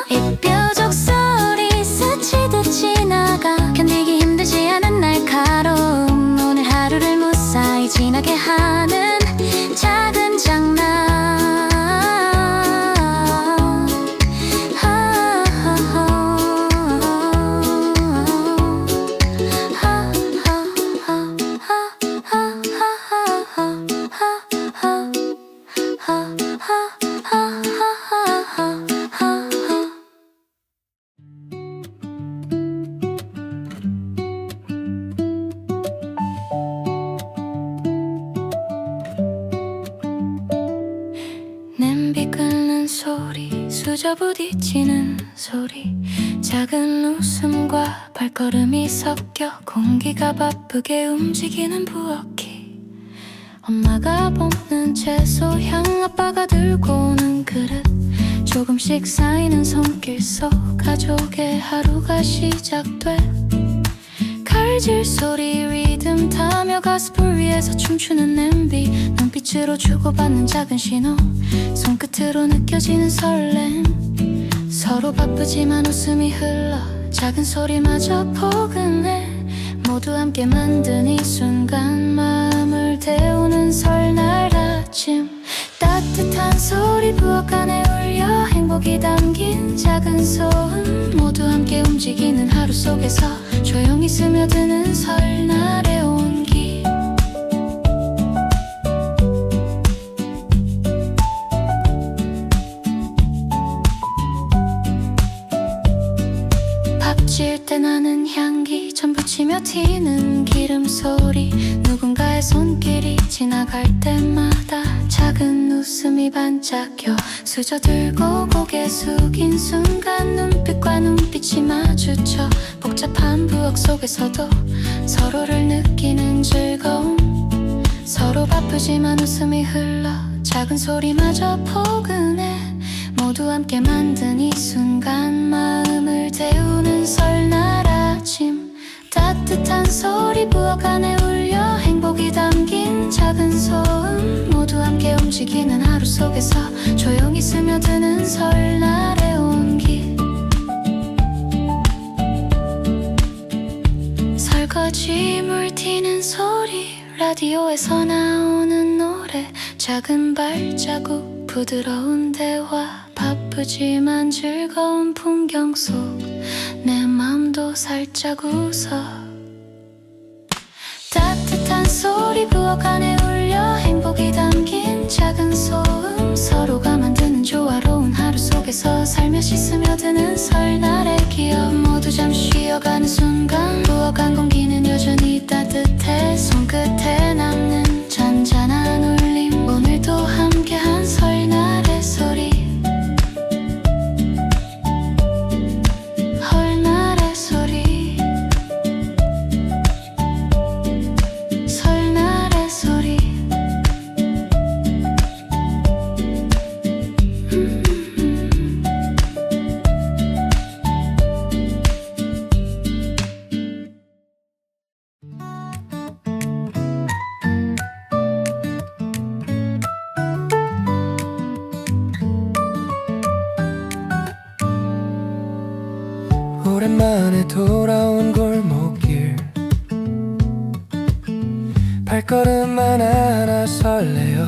입뼈족 소리 스치듯 지나가 견디기 힘들지 않은 날카로움 오늘 하루를 무사히 지나게 하는 작은 장난 냄비 끓는 소리 수저 부딪히는 소리 작은 웃음과 발걸음이 섞여 공기가 바쁘게 움직이는 부엌이 엄마가 볶는 채소 향 아빠가 들고 오는 그릇 조금씩 쌓이는 손길 속 가족의 하루가 시작돼 칼질 소리 리듬 타며 가스불 위에서 춤추는 냄비 눈빛으로 주고받는 작은 신호 손끝으로 느껴지는 설렘 서로 바쁘지만 웃음이 흘러 작은 소리마저 포근해 모두 함께 만든 이 순간 마음을 데우는 설날 아침 따뜻한 소리 부엌 안에 울려 행복이 담긴 작은 소음 모두 함께 움직이는 하루 속에서 조용히 스며드는 설날의 온기 밥 지을 때 나는 향기 전 부치며 튀는 기름 소리 누군가의 손길이 지나갈 때마다 작은 웃음이 반짝여 수저 들고 고개 숙인 순간 눈빛과 눈빛이 마주쳐 복잡한 부엌 속에서도 서로를 느끼는 즐거움 서로 바쁘지만 웃음이 흘러 작은 소리마저 포근해 모두 함께 만든 이 순간 마음을 데우는 설날 아침 따뜻한 소리 부엌 안에 울려 행복이 담긴 작은 소음 모두 함께 움직이는 하루 속에서 조용히 스며드는 설날의 온기 설거지 물 튀는 소리 라디오에서 나오는 노래 작은 발자국 부드러운 대화 바쁘지만 즐거운 풍경 속 내 맘도 살짝 웃어 따뜻한 소리 부엌 안에 울려 행복이 담긴 작은 소음 서로가 만드는 조화로운 하루 속에서 살며시 스며드는 설날의 기억 모두 잠시 쉬어가는 순간 부엌 안 공기는 여전히 따뜻해 손끝에 남는 잔잔한 울림 오늘도 함께한 설날의 소리 설날의 소리 설날의 소리 오랜만에 돌아온 골목길 발걸음만 하나 설레어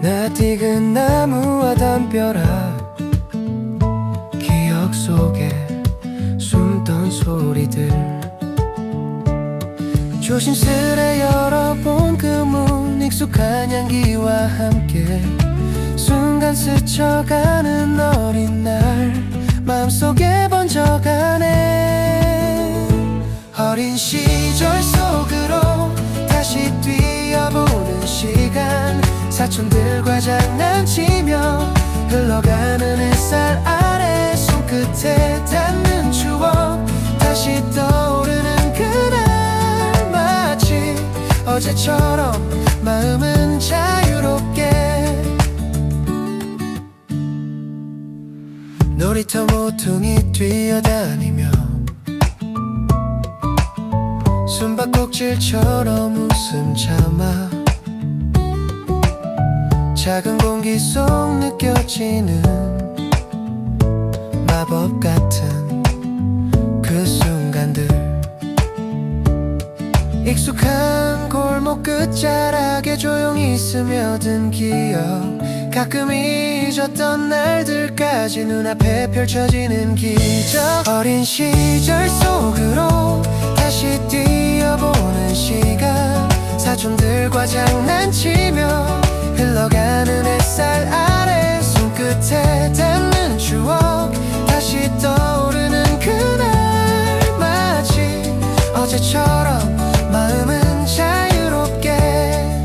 낯익은 나무와 담벼락 기억 속에 숨던 소리들 조심스레 열어본 그 문 익숙한 향기와 함께 순간 스쳐가는 어린 날 마음속에 번져가네 어린 시절 속으로 다시 뛰어보는 시간 사촌들과 장난치며 흘러가는 햇살 아래 손끝에 닿는 추억 다시 떠오르는 그날 마치 어제처럼 마음은 자유롭게 놀이터 모퉁이 뛰어다니며 숨바꼭질처럼 웃음 참아 작은 공기 속 느껴지는 마법 같은 그 순간들 익숙한 골목 끝자락에 조용히 스며든 기억 가끔 잊었던 날들까지 눈앞에 펼쳐지는 기적 어린 시절 속으로 다시 뛰어보는 시간 사촌들과 장난치며 흘러가는 햇살 아래 손끝에 닿는 추억 다시 떠오르는 그날 마치 어제처럼 마음은 자유롭게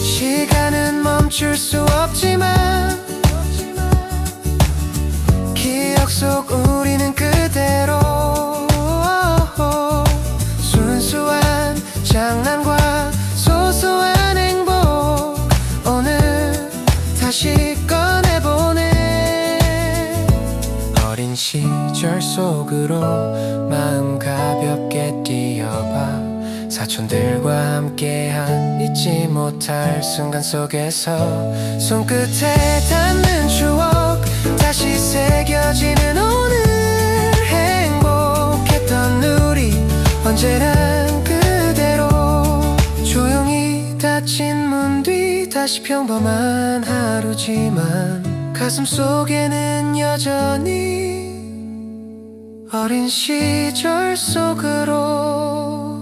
시간은 멈출 수 없지만 기억 속 우리는 그대로 순수한 장난과 소소한 행복 오늘 다시 꺼내보네 어린 시절 속으로 마음 가볍게 뛰어봐 사촌들과 함께한 잊지 못할 순간 속에서 손끝에 닿는 추억 다시 새겨지는 오늘 행복했던 우리 언제나 그대로 조용히 닫힌 문 뒤 다시 평범한 하루지만 가슴 속에는 여전히 어린 시절 속으로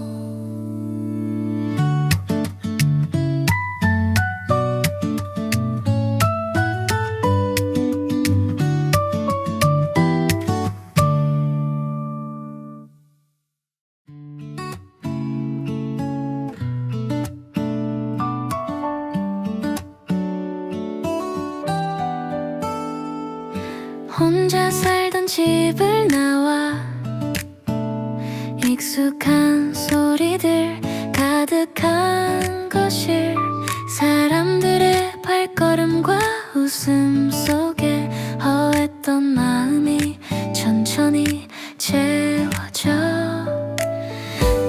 혼자 살던 집을 나와 익숙한 소리들 가득한 거실 사람들의 발걸음과 웃음 속에 허했던 마음이 천천히 채워져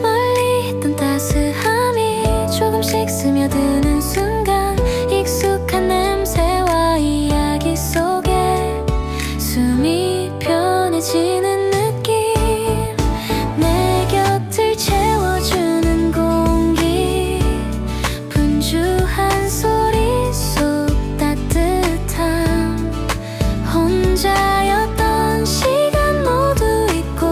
멀리 있던 따스함이 조금씩 스며드는 순간 익숙한 냄새와 이야기 속에 숨이 편해지는 느낌 내 곁을 채워주는 공기 분주한 소리 속 따뜻함 혼자였던 시간 모두 잊고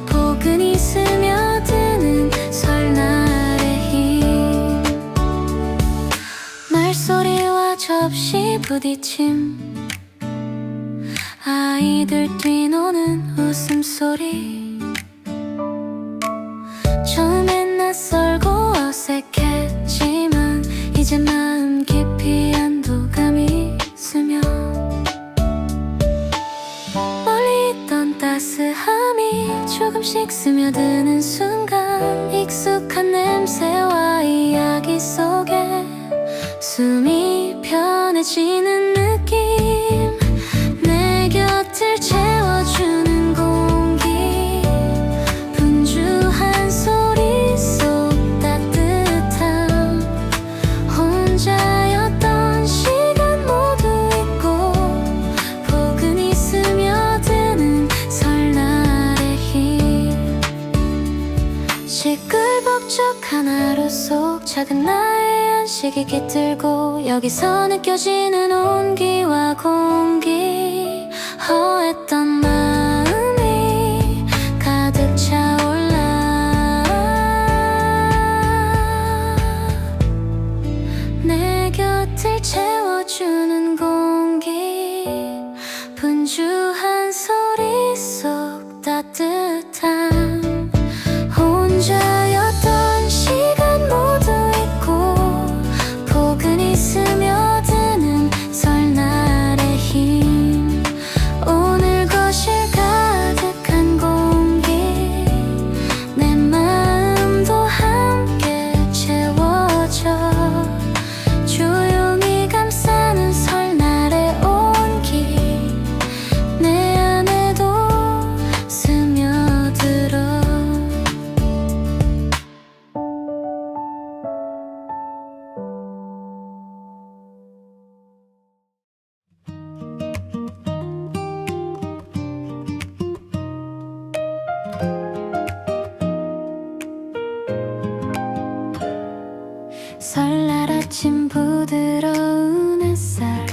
포근히 스며드는 설날의 힘 말소리와 접시 부딪힘 아이들 뛰노는 웃음소리 처음엔 낯설고 어색했지만 이제 마음 깊이 안도감이 스며 멀리 있던 따스함이 조금씩 스며드는 순간 익숙한 냄새와 이야기 속에 숨이 편해지는 느낌 내 곁을 채워주는 공기 분주한 소리 속 따뜻함 혼자였던 시간 모두 잊고 포근히 스며드는 설날의 힘 시끌벅적한 하루 속 작은 나의 안식이 깃들고 여기서 느껴지는 온기와 공기 허했던 마음이 가득 차올라 내 곁을 채워주는 공기 분주한 소리 속 따뜻함 혼자였던 시간 모두 잊고 포근히 스며드는 설날의 힘 오늘 설날 아침 부드러운 햇살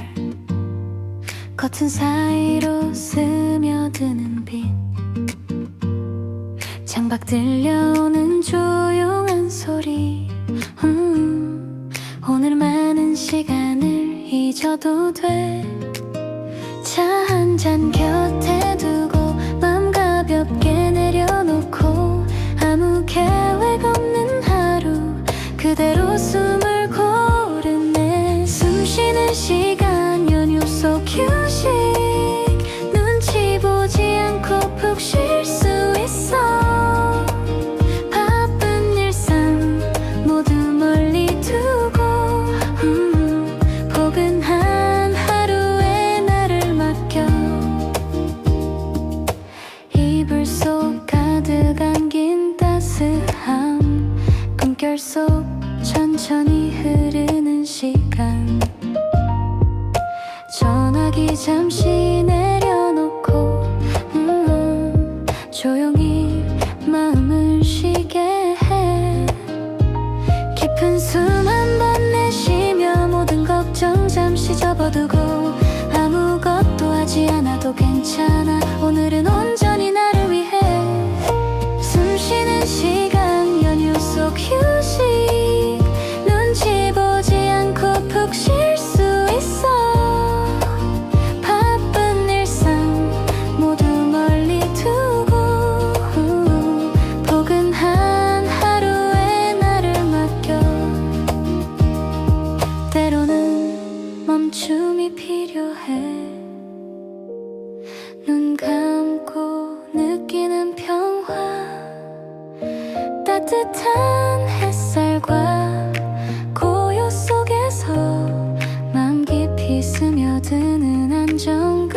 커튼 사이로 스며드는 빛 창밖 들려오는 조용한 소리 오늘 많은 시간을 잊어도 돼 차 한 잔 곁에 두고 맘 가볍게 내려놓고 아무 계획 없는 하루 그대로 숨을 고르네 숨 쉬는 시간 연휴 속 휴식 눈치 보지 않고 푹 쉴 수 있어 바쁜 일상 모두 멀리 두고 포근한 하루에 나를 맡겨 이불 속 가득 안긴 따스함 꿈결 속 천천히 흐르는 시간 전화기 잠시 내려놓고 조용히 마음을 쉬게 해 깊은 숨 한 번 내쉬며 모든 걱정 잠시 접어두고 아무것도 하지 않아도 괜찮아 오늘은 온전히 나를 위해 숨 쉬는 시간 연휴 속 휴식 눈치 보지 않고 푹 쉴 수 있어 바쁜 일상 모두 멀리 두고 포근한 하루에 나를 맡겨 때로는 멈춤이 필요해 눈 감고 느끼는 평화 따뜻한 햇살과 고요 속에서 마음 깊이 스며드는 안정감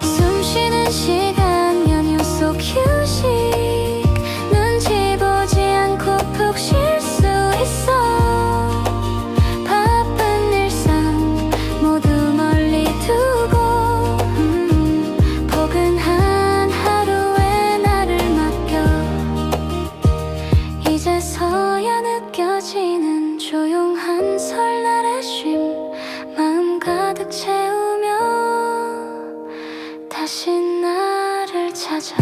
숨 쉬는 시간 연휴 속 휴식 눈치 보지 않고 푹 쉴 수 있어 바쁜 일상 모두 멀리 두고 포근한 하루에 나를 맡겨 이제서야 느껴지는 조용한 설날의 쉼 마음 가득 채우며 다시 나를 찾아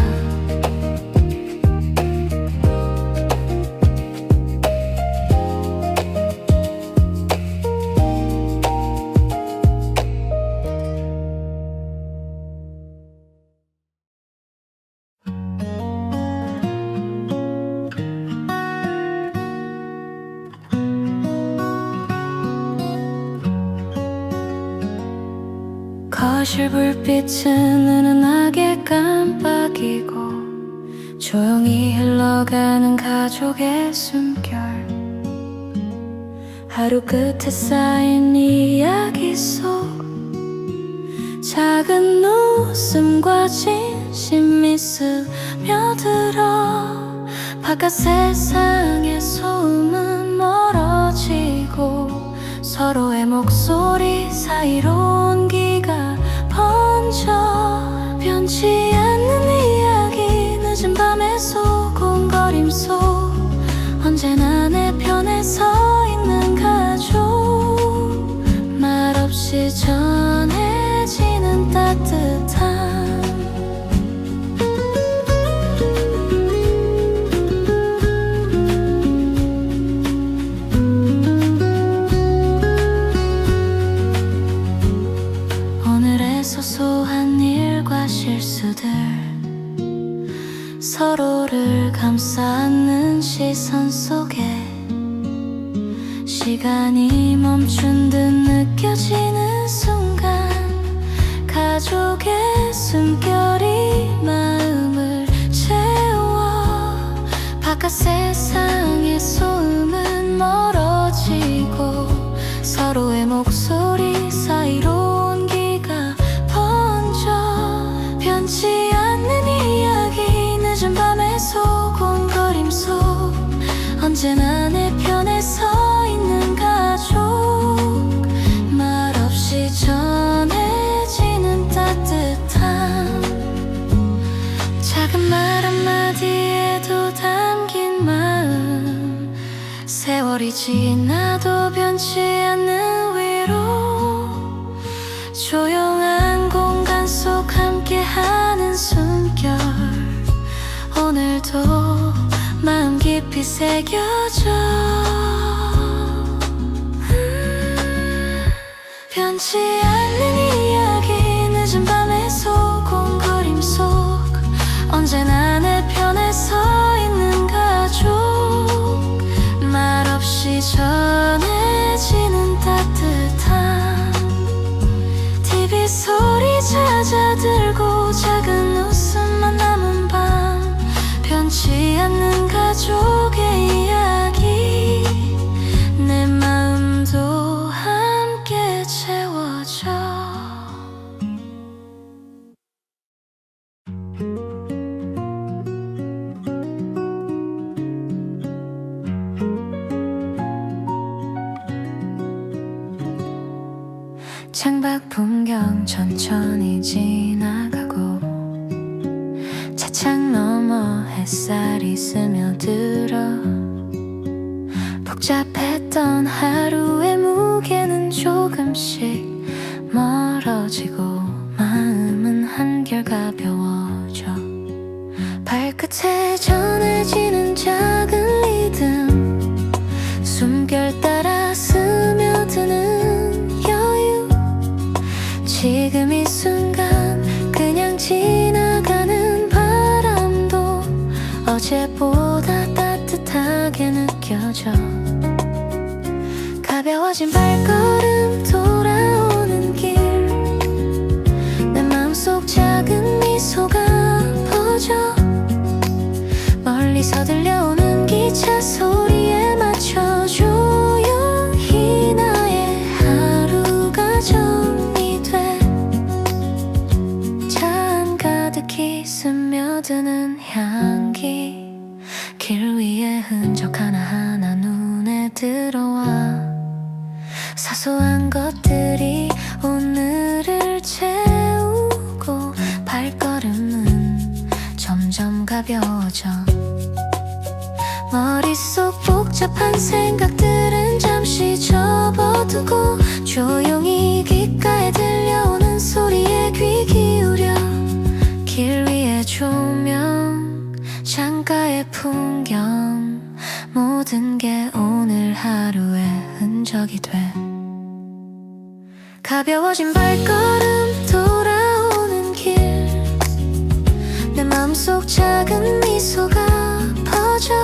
거실 불빛은 은은하게 깜빡이고 조용히 흘러가는 가족의 숨결 하루 끝에 쌓인 이야기 속 작은 웃음과 진심이 스며들어 바깥 세상의 소음은 멀어지고 서로의 목소리 사이로 온기가 번져 변치 않는 이야기 늦은 밤의 소곤거림 속 언제나 내 편에 서 있는 가족 말없이 전해지는 따뜻함 소소한 일과 실수들 서로를 감싸 안는 시선 속에 시간이 멈춘 듯 느껴지는 순간 가족의 숨결이 마음을 채워 바깥 세상의 소음은 멀어지고 서로의 목소리 사이로 변치 않는 이야기 늦은 밤의 소곤거림 속 언제나 내 편에 서 있는 가족 말없이 전해지는 따뜻함 작은 말 한마디에도 지나도 변치 않는 위로 조용한 공간 속 함께하는 숨결 오늘도 마음 깊이 새겨져 변치 않는 이야기 늦은 밤의 소곤거림 속 언제나 내 편에 서 있는 가족 말없이 전해지는 따뜻한 TV 소리 잦아들고 작은 웃음만 남은 밤 변치 않는 가족의 이야기 내 마음도 함께 채워져 창밖 풍경 천천히 지나가고 차창 너머 햇살이 스며들어 복잡했던 하루의 무게는 조금씩 멀어지고 마음은 한결 가벼워져 발끝에 전해지는 작은 리듬 숨결 따라 스며드는 여유 지금 이 순간 그냥 지나가는 바람도 어제보다 따뜻하게 느껴져 가벼워진 발걸음 돌아오는 길 내 마음속 작은 미소가 퍼져 멀리서 들려오는 기차 소리에 맞춰 조용히 나의 하루가 정리돼 차 안 가득히 스며드는 향기 길 위에 흔적 하나하나 눈에 들어와 사소한 것들이 오늘을 채우고 발걸음은 점점 가벼워져 머릿속 복잡한 생각들은 잠시 접어두고 조용히 귓가에 들려오는 소리에 귀 기울여 길 위의 조명 창가의 풍경 모든 게 오늘 하루의 흔적이 돼 가벼워진 발걸음 돌아오는 길 내 마음속 작은 미소가 퍼져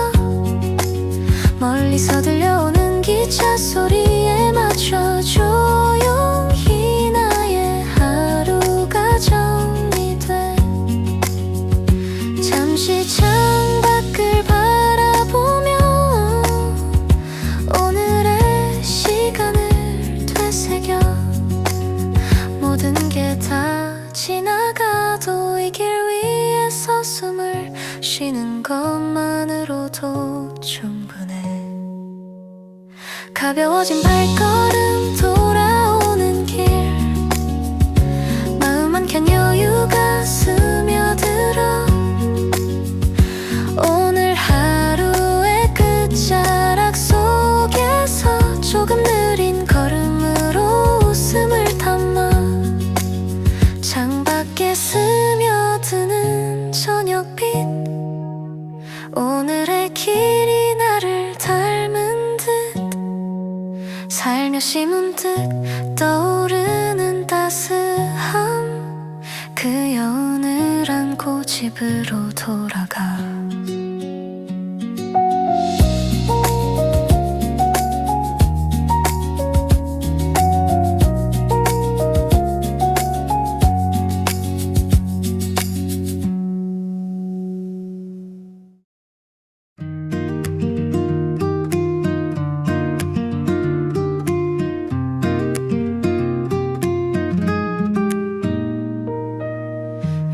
멀리서 들려오는 기차 소리에 맞춰 조용히 나의 하루가 정리돼 잠시 창밖을 바라보며 오늘의 시간을 되새겨 모든 게 다 지나가도 이 길 위에서 숨을 쉬는 것만으로도 충분해 가벼워진 발걸음 돌아오는 길 마음 한켠 여유가 스며들어 오늘 하루의 끝자락 속에서 조금 느린 걸음으로 웃음을 담아 창밖에 스며드는 저녁빛 오늘의 길이 나를 닮은 듯 살며시 문득 떠오르는 따스함 그 여운을 안고 집으로 돌아가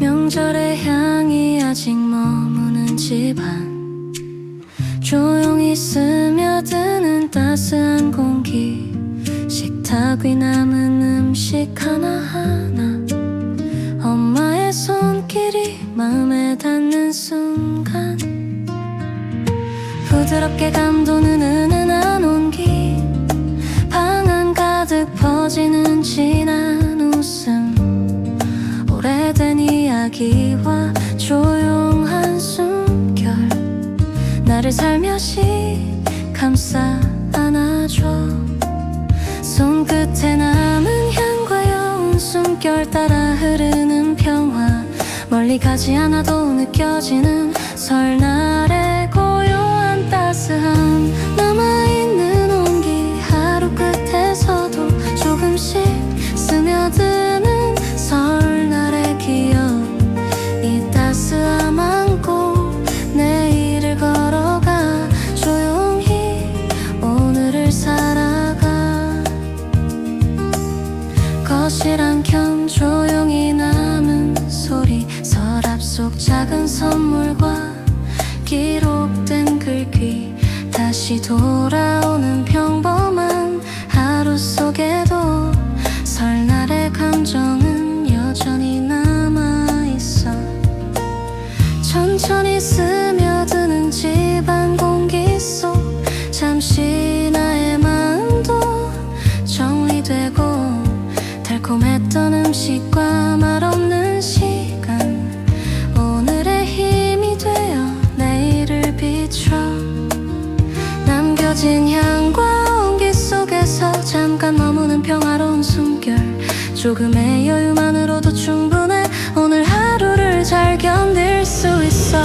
명절의 향이 아직 머무는 집안 조용히 스며드는 따스한 공기 식탁 위 남은 음식 하나하나 엄마의 손길이 마음에 닿는 순간 부드럽게 감도는 은은한 온기 진한 웃음 오래된 이야기와 조용한 숨결 나를 살며시 감싸 안아줘 손끝에 남은 향과 여운 숨결 따라 흐르는 평화 멀리 가지 않아도 느껴지는 설날의 고요한 따스함 남아있는 온기 하루 끝에서도 조금씩 스며드는 설날의 기억 이 따스함 안고 내일을 걸어가 조용히 오늘을 살아가 거실 한켠 조용히 남은 소리 서랍 속 작은 선물과 기록된 글귀 다시 돌아오는 평범한 하루 속에도 설날의 감정은 여전히 남아있어 천천히 스며드는 집안 공기 속 잠시 나의 마음도 정리되고 달콤했던 음식과 말없는 시간 오늘의 힘이 되어 내일을 비춰 남겨진 향과 온기 속에서 잠깐 머무는 평화로운 숨결 조금의 여유만으로도 충분해 오늘 하루를 잘 견딜 수 있어